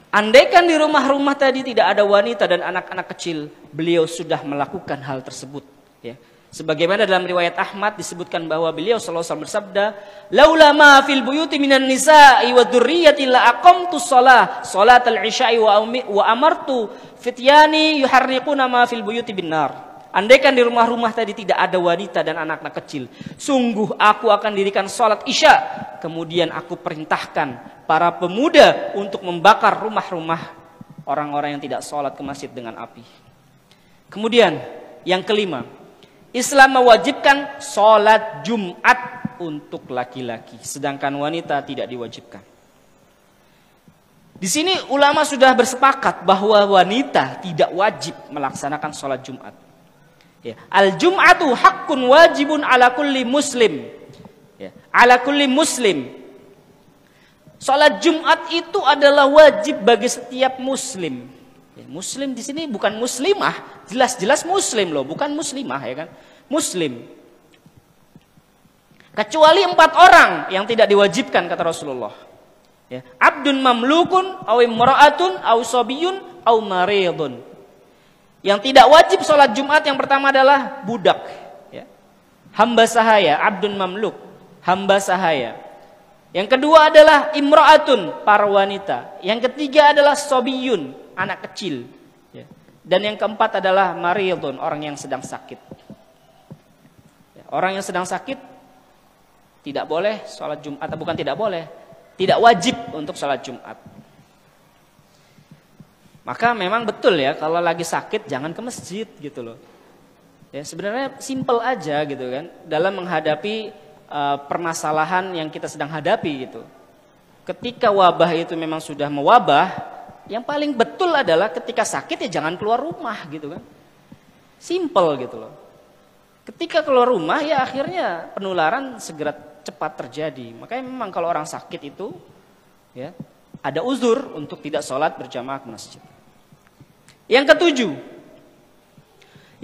Andaikan di rumah-rumah tadi tidak ada wanita dan anak-anak kecil, beliau sudah melakukan hal tersebut, ya. Sebagaimana dalam riwayat Ahmad disebutkan bahwa beliau sallallahu alaihi wasallam bersabda, "Laula ma fil buyuti minan nisa'i wa dzurriyyati la aqamtu shalah salatal isya'i wa amartu fityani yuharriquna ma fil buyuti bin nar." Andaikan di rumah-rumah tadi tidak ada wanita dan anak-anak kecil, sungguh aku akan dirikan sholat isya, kemudian aku perintahkan para pemuda untuk membakar rumah-rumah orang-orang yang tidak sholat ke masjid dengan api. Kemudian yang kelima, Islam mewajibkan sholat Jumat untuk laki-laki, sedangkan wanita tidak diwajibkan. Di sini ulama sudah bersepakat bahwa wanita tidak wajib melaksanakan sholat Jumat. Ya. Al-Jum'atu haqqun wajibun ala kulli muslim. Ya. Ala kulli muslim. Salat Jumat itu adalah wajib bagi setiap muslim. Ya, muslim di sini bukan muslimah, jelas-jelas muslim loh, bukan muslimah ya kan. Muslim. Kecuali 4 orang yang tidak diwajibkan kata Rasulullah. Ya, abdun mamlukun, aw imra'atun, aw sabiyun, aw maridun. Yang tidak wajib sholat Jumat yang pertama adalah budak. Ya. Hamba sahaya, abdun mamluk, hamba sahaya. Yang kedua adalah imra'atun, para wanita. Yang ketiga adalah sabiyun, anak kecil. Ya. Dan yang keempat adalah maridun, orang yang sedang sakit. Ya, orang yang sedang sakit tidak boleh sholat Jumat, atau bukan tidak boleh, tidak wajib untuk sholat Jumat. Maka memang betul ya, kalau lagi sakit jangan ke masjid gitu loh. Ya, sebenarnya simple aja gitu kan, dalam menghadapi permasalahan yang kita sedang hadapi gitu. Ketika wabah itu memang sudah mewabah, yang paling betul adalah ketika sakit ya jangan keluar rumah gitu kan. Simple gitu loh. Ketika keluar rumah ya akhirnya penularan segera cepat terjadi. Makanya memang kalau orang sakit itu ya ada uzur untuk tidak sholat berjamaah ke masjid. Yang ketujuh,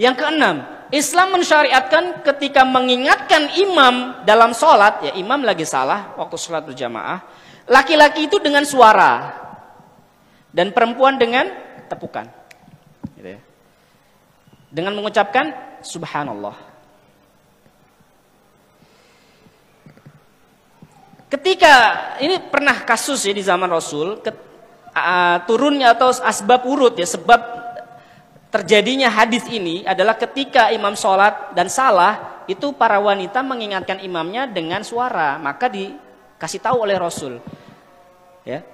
yang keenam, Islam mensyariatkan ketika mengingatkan imam dalam sholat, ya imam lagi salah waktu sholat berjamaah, laki-laki itu dengan suara dan perempuan dengan tepukan, gitu ya. Dengan mengucapkan subhanallah. Ketika ini pernah kasus ya di zaman Rasul, turunnya atau asbab urut ya, sebab terjadinya hadis ini adalah ketika imam sholat dan salah, itu para wanita mengingatkan imamnya dengan suara, maka dikasih tahu oleh Rasul. Ya,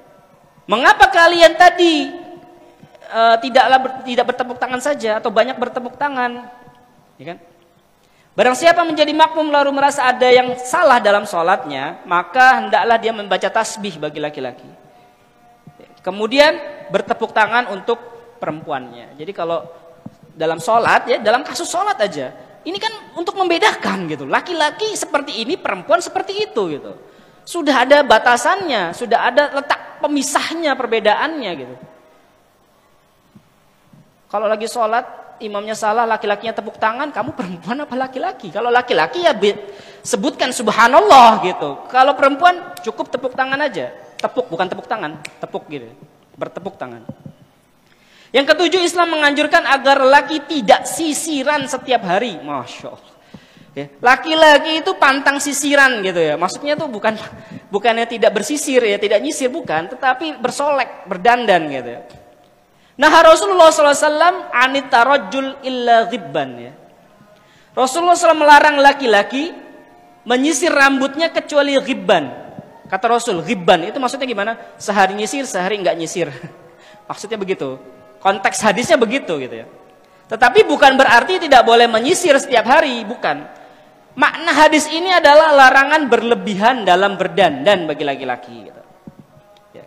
mengapa kalian tadi tidak bertepuk tangan saja atau banyak bertepuk tangan, ya kan? Barang siapa menjadi makmum lalu merasa ada yang salah dalam sholatnya, maka hendaklah dia membaca tasbih bagi laki-laki. Kemudian bertepuk tangan untuk perempuannya. Jadi kalau dalam sholat ya, dalam kasus sholat aja, ini kan untuk membedakan gitu. Laki-laki seperti ini, perempuan seperti itu gitu. Sudah ada batasannya, sudah ada letak pemisahnya, perbedaannya gitu. Kalau lagi sholat imamnya salah, laki-lakinya tepuk tangan, kamu perempuan apa laki-laki? Kalau laki-laki ya sebutkan subhanallah gitu. Kalau perempuan cukup tepuk tangan aja. Tepuk, bukan tepuk tangan, tepuk gitu. Bertepuk tangan. Yang ketujuh, Islam menganjurkan agar laki tidak sisiran setiap hari. Masya Allah. Ya, laki-laki itu pantang sisiran gitu ya. Maksudnya tuh bukannya tidak bersisir ya, tidak nyisir bukan, tetapi bersolek, berdandan gitu ya. Nah Rasulullah SAW anit tarajjul illa ghibban ya. Rasulullah SAW melarang laki-laki menyisir rambutnya kecuali ghibban. Kata Rasul, ghibban itu maksudnya gimana? Sehari nyisir, sehari enggak nyisir. Maksudnya begitu. Konteks hadisnya begitu gitu ya. Tetapi bukan berarti tidak boleh menyisir setiap hari, bukan. Makna hadis ini adalah larangan berlebihan dalam berdandan bagi laki-laki gitu.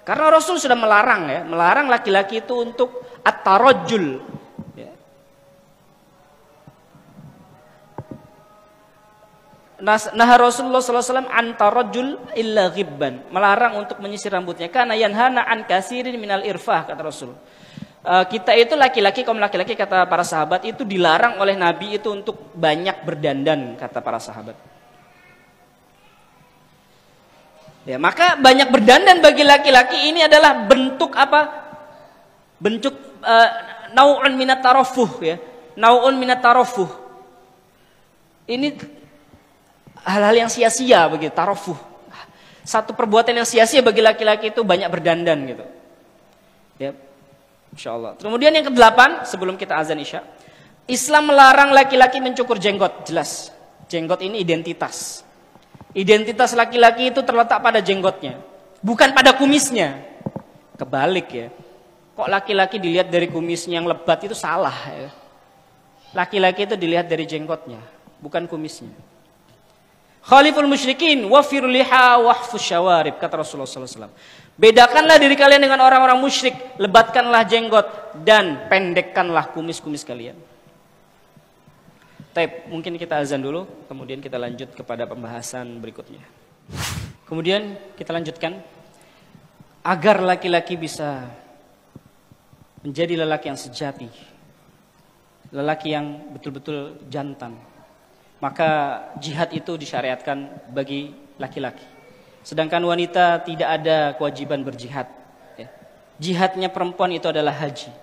Karena Rasul sudah melarang ya, melarang laki-laki itu untuk at-tarajjul. Ya. Nah Rasulullah SAW an-tarajjul illa ghibban, melarang untuk menyisir rambutnya. Karena yanhana an kasirin minal irfah, kata Rasul. Kita itu laki-laki, kaum laki-laki kata para sahabat itu dilarang oleh Nabi itu untuk banyak berdandan, kata para sahabat. Ya, maka banyak berdandan bagi laki-laki ini adalah bentuk apa? Bentuk nau'un minat tarafuh ya. Nau'un minat tarafuh. Ini hal-hal yang sia-sia bagi tarafuh. Satu perbuatan yang sia-sia bagi laki-laki itu banyak berdandan gitu. Ya. Insyaallah. Kemudian yang ke-8 sebelum kita azan Isya, Islam melarang laki-laki mencukur jenggot, jelas. Jenggot ini identitas. Identitas laki-laki itu terletak pada jenggotnya, bukan pada kumisnya. Kebalik ya. Kok laki-laki dilihat dari kumisnya yang lebat itu salah ya. Laki-laki itu dilihat dari jenggotnya, bukan kumisnya. Khaliful musyrikin wafirul liha wahfus syawarib, kata Rasulullah SAW. Bedakanlah diri kalian dengan orang-orang musyrik, lebatkanlah jenggot dan pendekkanlah kumis-kumis kalian. Mungkin kita azan dulu, kemudian kita lanjut kepada pembahasan berikutnya. Kemudian kita lanjutkan. agar laki-laki bisa menjadi lelaki yang sejati, lelaki yang betul-betul jantan, maka jihad itu disyariatkan bagi laki-laki. Sedangkan wanita tidak ada kewajiban berjihad. Jihadnya perempuan itu adalah haji.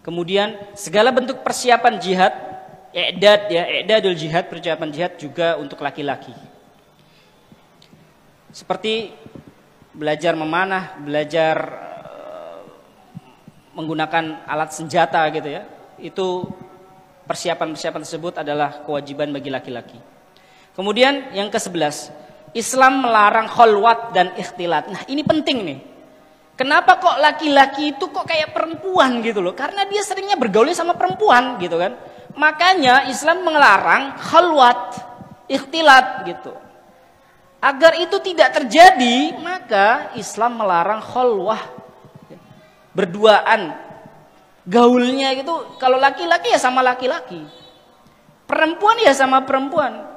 Kemudian segala bentuk persiapan jihad, i'dadul jihad, persiapan jihad juga untuk laki-laki. Seperti belajar memanah, belajar menggunakan alat senjata gitu ya. Itu persiapan-persiapan tersebut adalah kewajiban bagi laki-laki. Kemudian yang ke-11, Islam melarang khalwat dan ikhtilat. Nah, ini penting nih. Kenapa kok laki-laki itu kok kayak perempuan gitu loh? Karena dia seringnya bergaulnya sama perempuan gitu kan. Makanya Islam melarang khalwat, ikhtilat gitu. Agar itu tidak terjadi, maka Islam melarang khalwah, berduaan. Gaulnya gitu, kalau laki-laki ya sama laki-laki, perempuan ya sama perempuan.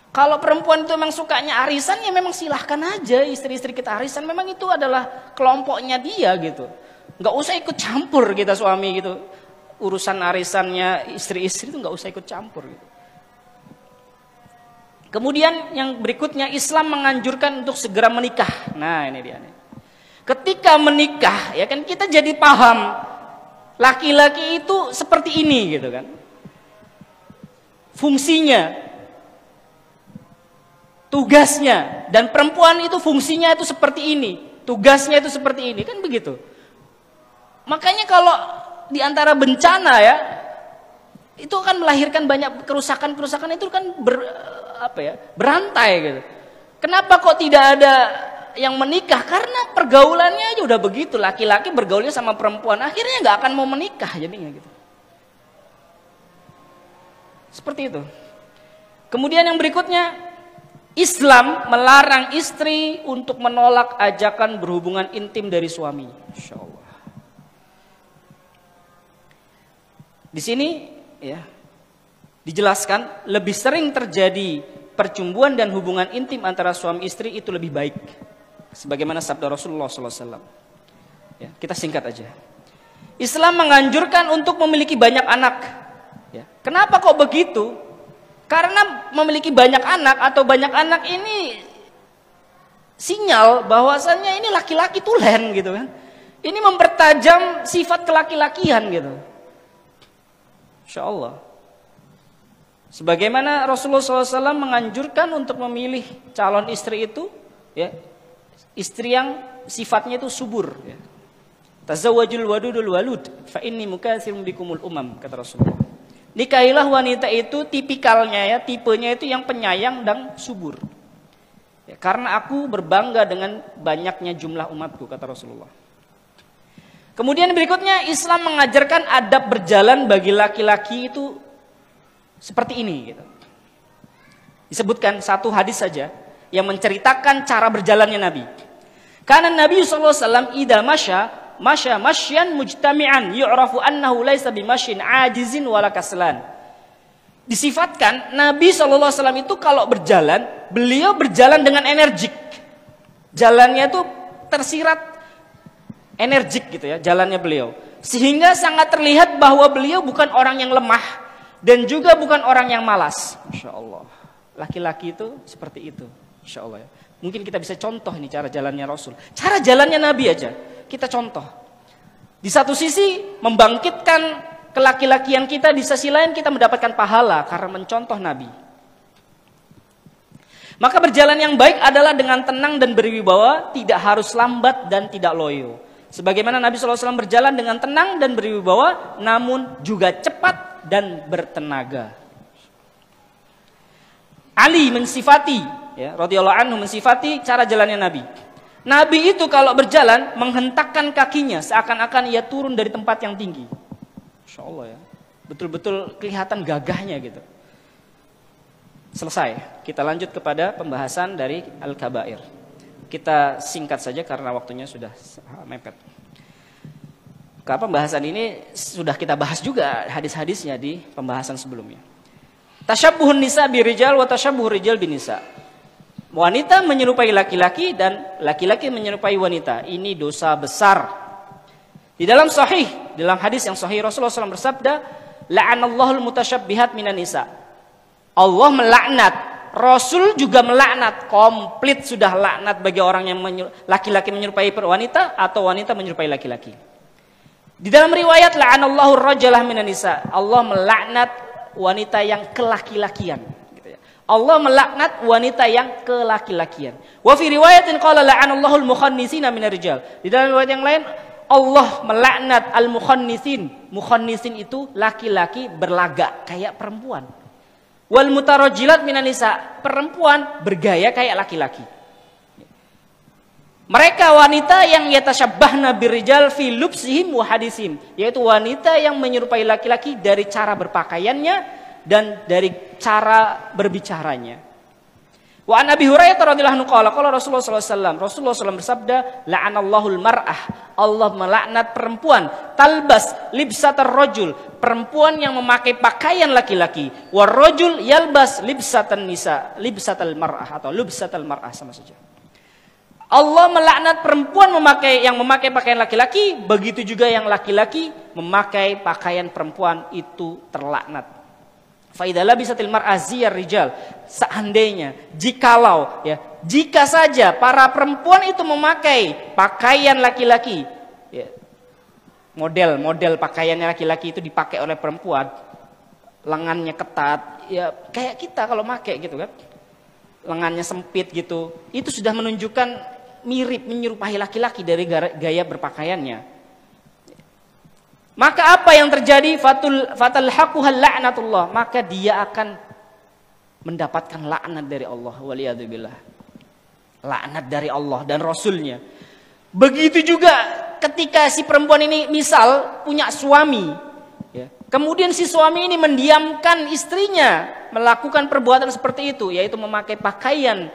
Kalau perempuan itu memang sukanya arisan, ya memang silahkan aja istri-istri kita arisan. Memang itu adalah kelompoknya dia gitu. Nggak usah ikut campur kita suami gitu. Urusan arisannya istri-istri itu nggak usah ikut campur gitu. Kemudian yang berikutnya, Islam menganjurkan untuk segera menikah. Nah ini dia nih. Ketika menikah ya kan kita jadi paham laki-laki itu seperti ini gitu kan. Fungsinya, tugasnya, dan perempuan itu fungsinya itu seperti ini, tugasnya itu seperti ini, kan begitu. Makanya kalau di antara bencana ya, itu kan melahirkan banyak kerusakan-kerusakan, itu kan berantai gitu. Kenapa kok tidak ada yang menikah? Karena pergaulannya aja udah begitu, laki-laki bergaulnya sama perempuan, akhirnya nggak akan mau menikah jadinya gitu. Seperti itu. Kemudian yang berikutnya, Islam melarang istri untuk menolak ajakan berhubungan intim dari suami. Insya Allah. Di sini ya dijelaskan lebih sering terjadi percumbuan dan hubungan intim antara suami istri itu lebih baik. Sebagaimana sabda Rasulullah SAW. Ya, kita singkat aja. Islam menganjurkan untuk memiliki banyak anak. Ya. Kenapa kok begitu? Karena memiliki banyak anak atau banyak anak ini sinyal bahwasannya ini laki-laki tulen gitu kan. Ini mempertajam sifat kelaki-lakian gitu. Insya Allah. Sebagaimana Rasulullah SAW menganjurkan untuk memilih calon istri itu, ya, istri yang sifatnya itu subur. Ya. Tazawwajul wadudul walud, fa inni mukatsirun bikumul umam, kata Rasulullah. Nikahilah wanita itu tipikalnya ya, tipenya itu yang penyayang dan subur. Ya, karena aku berbangga dengan banyaknya jumlah umatku, kata Rasulullah. Kemudian berikutnya, Islam mengajarkan adab berjalan bagi laki-laki itu seperti ini gitu. Disebutkan satu hadis saja yang menceritakan cara berjalannya Nabi. Karena Nabi SAW idza masya masyan mujtami'an yu'rafu annahu laisa bimasyin ajizin wala kaslan. Disifatkan Nabi SAW itu kalau berjalan, beliau berjalan dengan energik. Jalannya itu tersirat energik gitu ya, jalannya beliau. Sehingga sangat terlihat bahwa beliau bukan orang yang lemah dan juga bukan orang yang malas. Masya Allah. Laki-laki itu seperti itu. Insya Allah ya. Mungkin kita bisa contoh ini cara jalannya Rasul. Cara jalannya Nabi aja. Kita contoh. Di satu sisi membangkitkan kelaki-lakian kita, di sisi lain kita mendapatkan pahala karena mencontoh Nabi. Maka berjalan yang baik adalah dengan tenang dan berwibawa, tidak harus lambat dan tidak loyo. Sebagaimana Nabi SAW berjalan dengan tenang dan berwibawa, namun juga cepat dan bertenaga. Ali mensifati, ya, radhiyallahu anhu mensifati cara jalannya Nabi. Nabi itu kalau berjalan menghentakkan kakinya seakan-akan ia turun dari tempat yang tinggi. Insya Allah ya, betul-betul kelihatan gagahnya gitu. Selesai. Kita lanjut kepada pembahasan dari Al-Kabair. Kita singkat saja karena waktunya sudah mepet. Karena pembahasan ini sudah kita bahas juga hadis-hadisnya di pembahasan sebelumnya. Tasyabbuhun nisa birijal wa tasyabbuhur rijal binisa. Wanita menyerupai laki-laki dan laki-laki menyerupai wanita. Ini dosa besar. Di dalam hadis yang sahih Rasulullah SAW bersabda, la'anallahul mutasyabbihat minan nisa. Allah melaknat, Rasul juga melaknat, komplit sudah laknat bagi orang yang laki-laki menyerupai wanita atau wanita menyerupai laki-laki. Di dalam riwayat la'anallahu rajalah minan nisa, Allah melaknat wanita yang kelaki-lakian. Gitu ya. Allah melaknat wanita yang kelaki-lakian. Wa fi riwayatin qala la'anallahu al-mukhannisina minar rijal. Di dalam riwayat yang lain Allah melaknat al-mukhannisin. Mukhannisin itu laki-laki berlagak kayak perempuan. Wal mutarajjilat minan nisa, perempuan bergaya kayak laki-laki. Mereka wanita yang yatasyabbahna birrijal fi lubsihim wa hadisihim, yaitu wanita yang menyerupai laki-laki dari cara berpakaiannya dan dari cara berbicaranya. Wa an Abi Hurairah radhiyallahu anhu qala Rasulullah sallallahu alaihi wasallam, Rasulullah SAW bersabda, la'anallahul mar'ah, Allah melaknat perempuan, talbas libsatar rajul, perempuan yang memakai pakaian laki-laki, war rajul yalbas libsatan nisa, libsatal mar'ah atau libsatal mar'ah sama saja. Allah melaknat perempuan yang memakai pakaian laki-laki, begitu juga yang laki-laki memakai pakaian perempuan itu terlaknat. Fa idza labisatil mar'ah ziyar rijal, seandainya jika saja para perempuan itu memakai pakaian laki-laki, ya, model pakaiannya laki-laki itu dipakai oleh perempuan, lengannya ketat, ya kayak kita kalau pakai gitu kan, lengannya sempit gitu, itu sudah menunjukkan menyerupai laki-laki dari gaya berpakaiannya. Maka apa yang terjadi? Fatalhaquhal la'natullah, maka dia akan mendapatkan laknat dari Allah, waliyadzubillah. Laknat dari Allah dan Rasulnya. Begitu juga ketika si perempuan ini misal punya suami, ya, kemudian si suami ini mendiamkan istrinya melakukan perbuatan seperti itu, yaitu memakai pakaian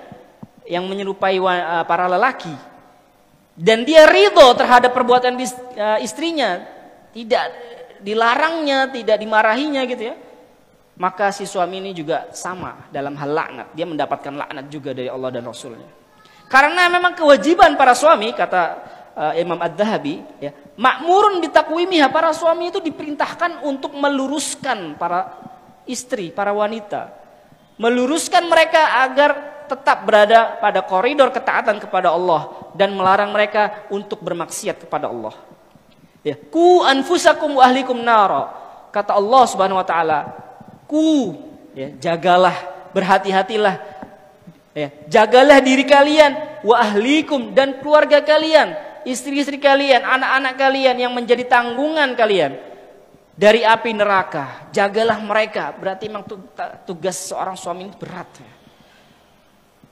yang menyerupai para lelaki, dan dia ridho terhadap perbuatan istrinya, tidak dilarangnya, tidak dimarahinya gitu ya, maka si suami ini juga sama dalam hal laknat, dia mendapatkan laknat juga dari Allah dan Rasulnya. Karena memang kewajiban para suami, kata Imam Ad-Dhahabi, ya, ma'murun bitakwimiha, para suami itu diperintahkan untuk meluruskan para istri, para wanita, meluruskan mereka agar tetap berada pada koridor ketaatan kepada Allah dan melarang mereka untuk bermaksiat kepada Allah. Ya, ku anfusakum wa ahlikum nara, kata Allah Subhanahu wa taala. Ya, jagalah, berhati-hatilah. Ya, jagalah diri kalian, wa ahlikum, dan keluarga kalian, istri-istri kalian, anak-anak kalian yang menjadi tanggungan kalian dari api neraka. Jagalah mereka. Berarti memang tugas seorang suami ini berat.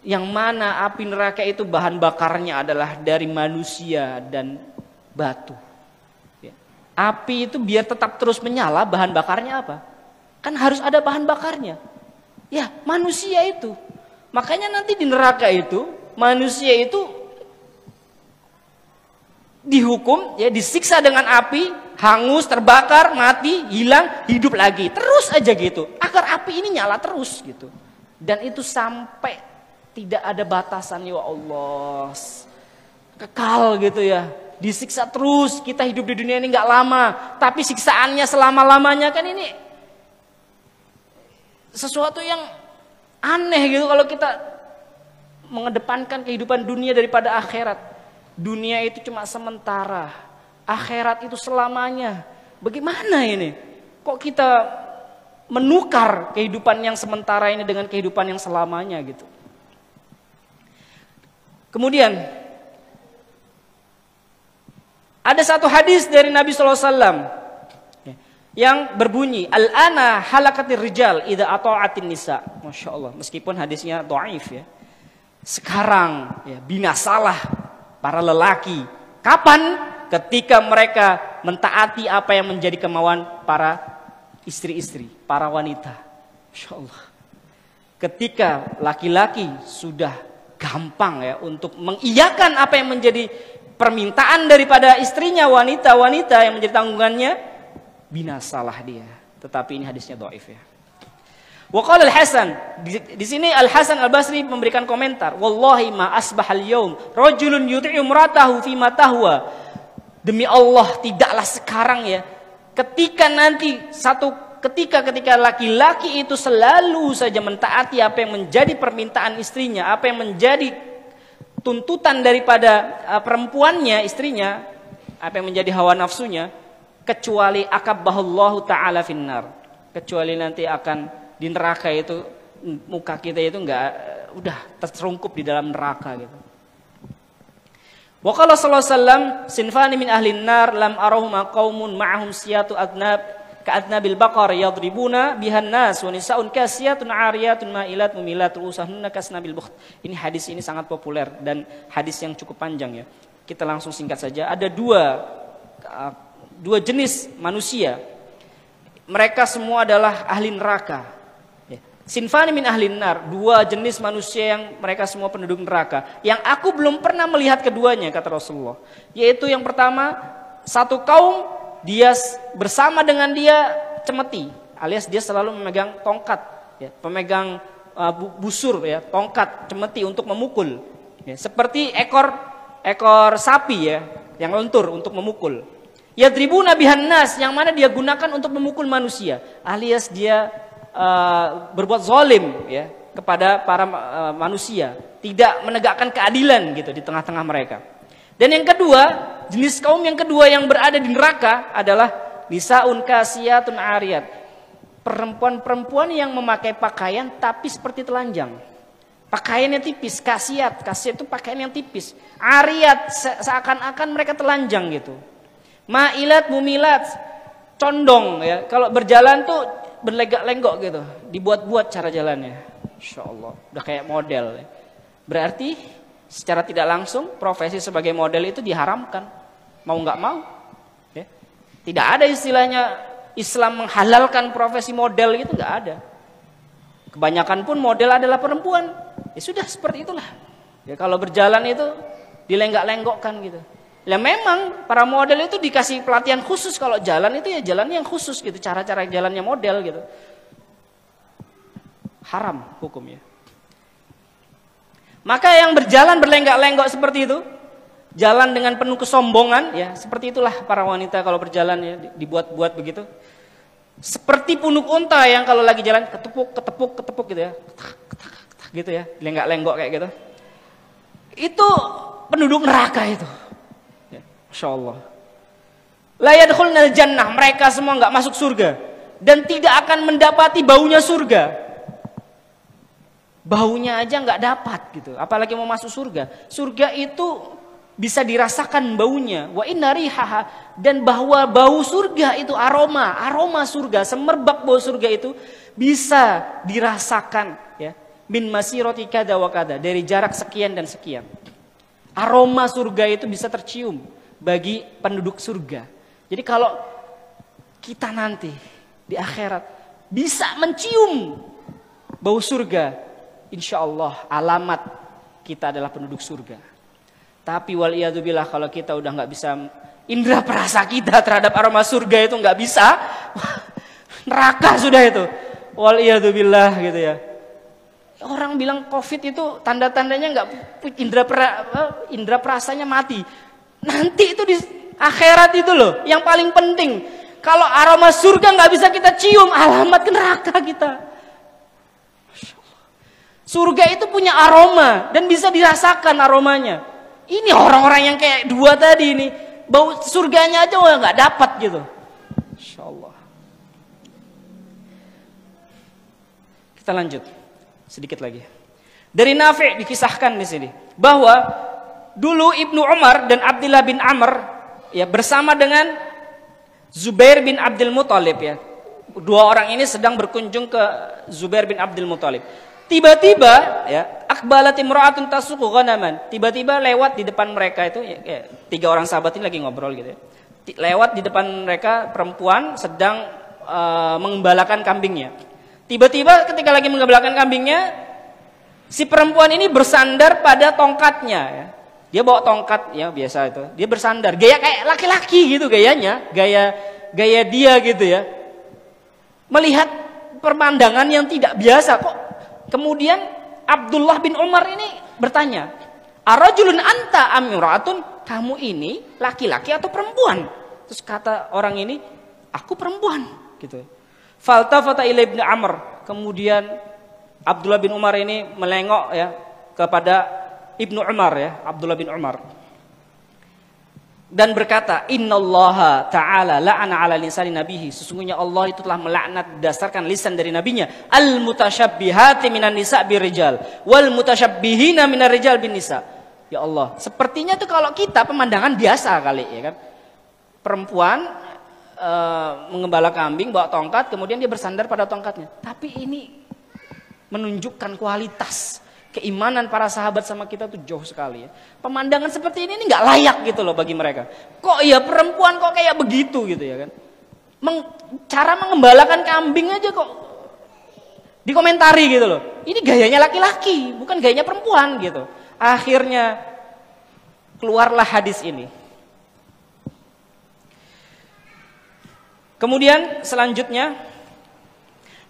Yang mana api neraka itu bahan bakarnya adalah dari manusia dan batu. Ya. Api itu biar tetap terus menyala, bahan bakarnya apa? Kan harus ada bahan bakarnya. Ya, manusia itu. Makanya nanti di neraka itu, manusia itu dihukum, ya, disiksa dengan api, hangus, terbakar, mati, hilang, hidup lagi. Terus aja gitu. Agar api ini nyala terus gitu. Dan itu sampai tidak ada batasan, ya Allah, kekal gitu ya, disiksa terus. Kita hidup di dunia ini nggak lama, tapi siksaannya selama-lamanya, kan ini sesuatu yang aneh gitu kalau kita mengedepankan kehidupan dunia daripada akhirat. Dunia itu cuma sementara, akhirat itu selamanya. Bagaimana ini? Kok kita menukar kehidupan yang sementara ini dengan kehidupan yang selamanya gitu? Kemudian ada satu hadis dari Nabi SAW yang berbunyi, al-ana halakatir rijal idza ata'atin nisa. Masya Allah, meskipun hadisnya dhaif ya. Sekarang ya, binasalah para lelaki. Kapan? Ketika mereka mentaati apa yang menjadi kemauan para istri-istri, para wanita. Masya Allah. Ketika laki-laki sudah gampang ya untuk mengiyakan apa yang menjadi permintaan daripada istrinya, wanita-wanita yang menjadi tanggungannya, binasalah dia. Tetapi ini hadisnya dhaif ya. Wa qala Al-Hasan, di sini Al-Hasan Al-Basri memberikan komentar, wallahi ma asbahal yaum rajulun yuti'u imratahu fi ma tahwa. Demi Allah, tidaklah sekarang ya, ketika laki-laki itu selalu saja mentaati apa yang menjadi permintaan istrinya, apa yang menjadi tuntutan daripada perempuannya, istrinya, apa yang menjadi hawa nafsunya, kecuali akabbahullahu ta'ala finnar, kecuali nanti akan di neraka itu, muka kita itu udah terserungkup di dalam neraka gitu. Wa qala sallallahu alaihi wasallam, sinfani min ahlin nar lam arahuma qaumun ma'ahum siyatu adnab ka'adnabil baqar yadribuna bihan nas wa nisaun kasiyatun 'ariyatun ma'ilat mumilat ru'usahunna kasnabil bukht. Ini hadis ini sangat populer dan hadis yang cukup panjang ya. Kita langsung singkat saja. Ada dua jenis manusia. Mereka semua adalah ahli neraka. Sinfani min ahlin nar, dua jenis manusia yang mereka semua penduduk neraka. Yang aku belum pernah melihat keduanya, kata Rasulullah. Yaitu yang pertama, satu kaum dia bersama dengan dia cemeti, alias dia selalu memegang tongkat, ya, pemegang busur, ya, tongkat cemeti untuk memukul, ya, seperti ekor sapi ya, yang lentur untuk memukul. Yadribuna bihan nas, yang mana dia gunakan untuk memukul manusia, alias dia berbuat zalim ya kepada para manusia, tidak menegakkan keadilan gitu di tengah-tengah mereka. Dan yang kedua, jenis kaum yang kedua yang berada di neraka adalah nisaun kasiyatun ariyat, perempuan-perempuan yang memakai pakaian tapi seperti telanjang. Pakaiannya tipis, kasiyat itu pakaian yang tipis. Ariyat seakan-akan mereka telanjang gitu. Ma'ilat mumilat, condong ya, kalau berjalan tuh berlenggak-lenggok gitu, dibuat-buat cara jalannya. Insya Allah, udah kayak model. Berarti secara tidak langsung profesi sebagai model itu diharamkan, mau nggak mau. Ya. Tidak ada istilahnya Islam menghalalkan profesi model gitu, nggak ada. Kebanyakan pun model adalah perempuan. Ya sudah seperti itulah. Ya kalau berjalan itu dilenggak-lenggokkan gitu. Ya memang para model itu dikasih pelatihan khusus, kalau jalan itu ya jalan yang khusus gitu, cara-cara jalannya model gitu. Haram hukumnya. Maka yang berjalan berlenggak-lenggok seperti itu, jalan dengan penuh kesombongan, ya seperti itulah para wanita kalau berjalan ya, dibuat-buat begitu. Seperti punuk unta yang kalau lagi jalan ketepuk gitu ya, gitu ya, lenggak-lenggok kayak gitu. Itu penduduk neraka itu. Masya Allah. La yadkhulnal jannah, mereka semua nggak masuk surga dan tidak akan mendapati baunya surga. Baunya aja nggak dapat gitu, apalagi mau masuk surga. Surga itu bisa dirasakan baunya. Wa inna rihaha, dan bahwa bau surga itu aroma surga, semerbak bau surga itu bisa dirasakan ya. Min masirati kada wa kada, dari jarak sekian dan sekian. Aroma surga itu bisa tercium bagi penduduk surga. Jadi kalau kita nanti di akhirat bisa mencium bau surga, insya Allah alamat kita adalah penduduk surga. Tapi waliyadzubillah kalau kita udah nggak bisa, indera perasa kita terhadap aroma surga itu nggak bisa, neraka sudah itu. Waliyadzubillah gitu ya. Orang bilang COVID itu tanda-tandanya nggak, indera perasanya mati. Nanti itu di akhirat itu loh yang paling penting. Kalau aroma surga nggak bisa kita cium, alamat neraka kita. Surga itu punya aroma dan bisa dirasakan aromanya. Ini orang-orang yang kayak dua tadi ini, bau surganya aja nggak dapat gitu. Insya Allah. Kita lanjut sedikit lagi. Dari Nafi' dikisahkan di sini bahwa dulu Ibnu Umar dan Abdullah bin Amr ya bersama dengan Zubair bin Abdul Muthalib ya. Dua orang ini sedang berkunjung ke Zubair bin Abdul Muthalib. Tiba-tiba ya, akbalat imra'atun tasuqu ghanaman. Tiba-tiba lewat di depan mereka itu ya, tiga orang sahabat ini lagi ngobrol gitu ya. Lewat di depan mereka perempuan sedang mengembalakan kambingnya. Tiba-tiba ketika lagi mengembalakan kambingnya, si perempuan ini bersandar pada tongkatnya ya. Dia bawa tongkat ya biasa itu. Dia bersandar, gaya kayak laki-laki gitu gayanya, gaya dia gitu ya. Melihat pemandangan yang tidak biasa kok. Kemudian Abdullah bin Umar ini bertanya, "Arajulun anta am imra'atun?" Kamu ini laki-laki atau perempuan? Terus kata orang ini, "Aku perempuan." Gitu. Faltafata ila Ibnu Amr. Kemudian Abdullah bin Umar ini melengok ya kepada Ibnu Umar ya, Abdullah bin Umar. Dan berkata, "Innallaha ta'ala la'ana 'ala lisani nabihi." Sesungguhnya Allah itu telah melaknat berdasarkan lisan dari nabinya, "Al-mutasyabbihati minan nisa' birrijal wal mutasyabbihina minar rijal bin nisa." Ya Allah, sepertinya itu kalau kita pemandangan biasa kali ya kan. Perempuan mengembala kambing bawa tongkat, kemudian dia bersandar pada tongkatnya. Tapi ini menunjukkan kualitas keimanan para sahabat sama kita tuh jauh sekali ya. Pemandangan seperti ini nggak layak gitu loh bagi mereka. Kok ya perempuan kok kayak begitu gitu ya kan. Cara mengembalakan kambing aja kok dikomentari gitu loh. Ini gayanya laki-laki, bukan gayanya perempuan gitu. Akhirnya keluarlah hadis ini. Kemudian selanjutnya,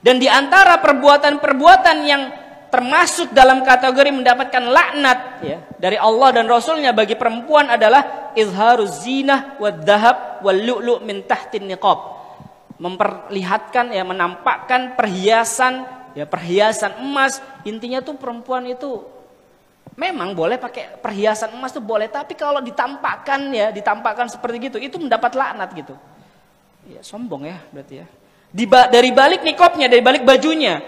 dan di antara perbuatan-perbuatan yang termasuk dalam kategori mendapatkan laknat ya dari Allah dan Rasulnya bagi perempuan adalah izharuz zinah wad dhahab wal lu'lu' min tahtin niqab. Memperlihatkan ya, menampakkan perhiasan ya, perhiasan emas. Intinya tuh perempuan itu memang boleh pakai perhiasan emas tuh boleh, tapi kalau ditampakkan ya, ditampakkan seperti gitu itu mendapat laknat gitu. Ya sombong ya berarti ya. Dari balik nikopnya, dari balik bajunya.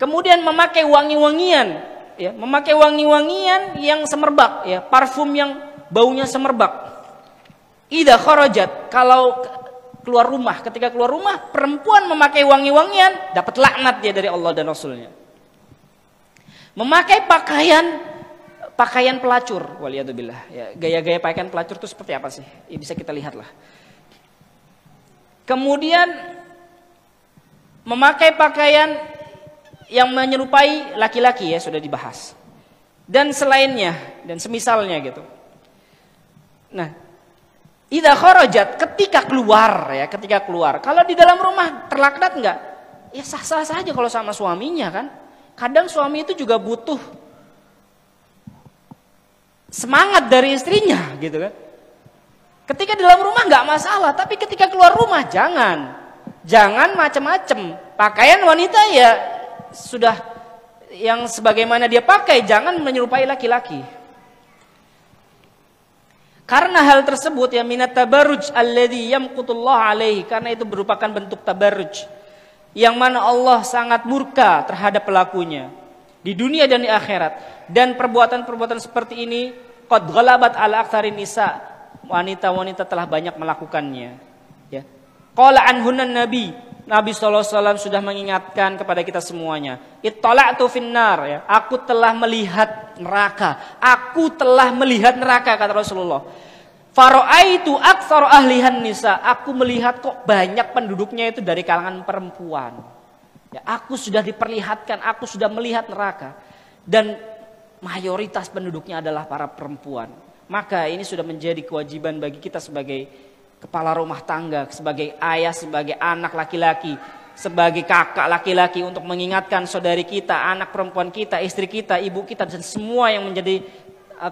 Kemudian memakai wangi-wangian, ya, memakai wangi-wangian yang semerbak, ya, parfum yang baunya semerbak. Idza kharajat, kalau keluar rumah, ketika keluar rumah, perempuan memakai wangi-wangian, dapat laknat dia dari Allah dan Rasulnya. Memakai pakaian pelacur, waliyadzubillah. Ya, gaya-gaya pakaian pelacur itu seperti apa sih? Ya, bisa kita lihatlah. Kemudian memakai pakaian yang menyerupai laki-laki ya sudah dibahas. Dan selainnya dan semisalnya gitu. Nah, idza kharajat, ketika keluar ya, ketika keluar. Kalau di dalam rumah terlaknat enggak? Ya sah-sah saja kalau sama suaminya kan. Kadang suami itu juga butuh semangat dari istrinya gitu kan. Ketika di dalam rumah enggak masalah, tapi ketika keluar rumah jangan macam-macam. Pakaian wanita ya sudah yang sebagaimana dia pakai, jangan menyerupai laki-laki. Karena hal tersebut ya minat tabarruj alladzi yamqutullah alaihi, karena itu merupakan bentuk tabarruj yang mana Allah sangat murka terhadap pelakunya di dunia dan di akhirat. Dan perbuatan-perbuatan seperti ini qad ghalabat ala aktsarin nisa, wanita-wanita telah banyak melakukannya ya. Qala anhunan Nabi SAW sudah mengingatkan kepada kita semuanya. Ittala'tu finnar ya. Aku telah melihat neraka. Aku telah melihat neraka kata Rasulullah. Fara'aitu aktsara ahlihan nisa. Aku melihat kok banyak penduduknya itu dari kalangan perempuan. Ya, aku sudah diperlihatkan, aku sudah melihat neraka. Dan mayoritas penduduknya adalah para perempuan. Maka ini sudah menjadi kewajiban bagi kita sebagai kepala rumah tangga, sebagai ayah, sebagai anak laki-laki, sebagai kakak laki-laki untuk mengingatkan saudari kita, anak perempuan kita, istri kita, ibu kita, dan semua yang menjadi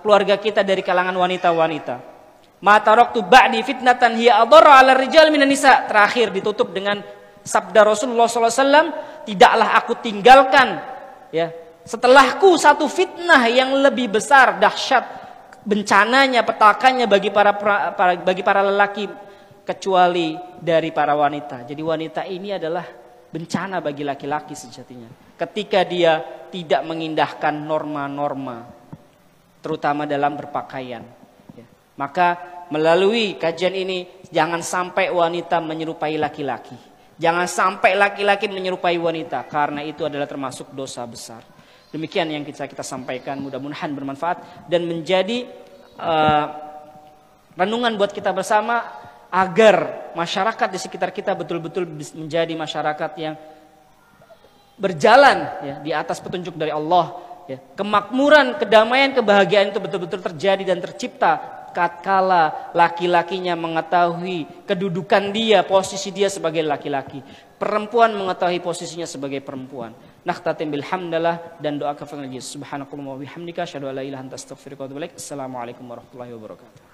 keluarga kita dari kalangan wanita-wanita. Ma taraktu ba'di fitnatan hiya adharra 'ala rijal minan nisa. Terakhir ditutup dengan sabda Rasulullah SAW, tidaklah aku tinggalkan ya setelahku satu fitnah yang lebih besar, dahsyat bencananya, petakannya bagi para lelaki kecuali dari para wanita. Jadi wanita ini adalah bencana bagi laki-laki sejatinya. Ketika dia tidak mengindahkan norma-norma, terutama dalam berpakaian. Ya. Maka melalui kajian ini jangan sampai wanita menyerupai laki-laki. Jangan sampai laki-laki menyerupai wanita, karena itu adalah termasuk dosa besar. Demikian yang kita sampaikan, mudah-mudahan bermanfaat dan menjadi renungan buat kita bersama agar masyarakat di sekitar kita betul-betul menjadi masyarakat yang berjalan ya, di atas petunjuk dari Allah. Ya. Kemakmuran, kedamaian, kebahagiaan itu betul-betul terjadi dan tercipta tatkala laki-lakinya mengetahui kedudukan dia, posisi dia sebagai laki-laki. perempuan mengetahui posisinya sebagai perempuan. Nakhtatim bil hamdalah dan doa kafaratul majlis. Subhanakallahumma wa bihamdika asyhadu an la ilaha illa anta astaghfiruka wa atubu ilaik. Assalamualaikum warahmatullahi wabarakatuh.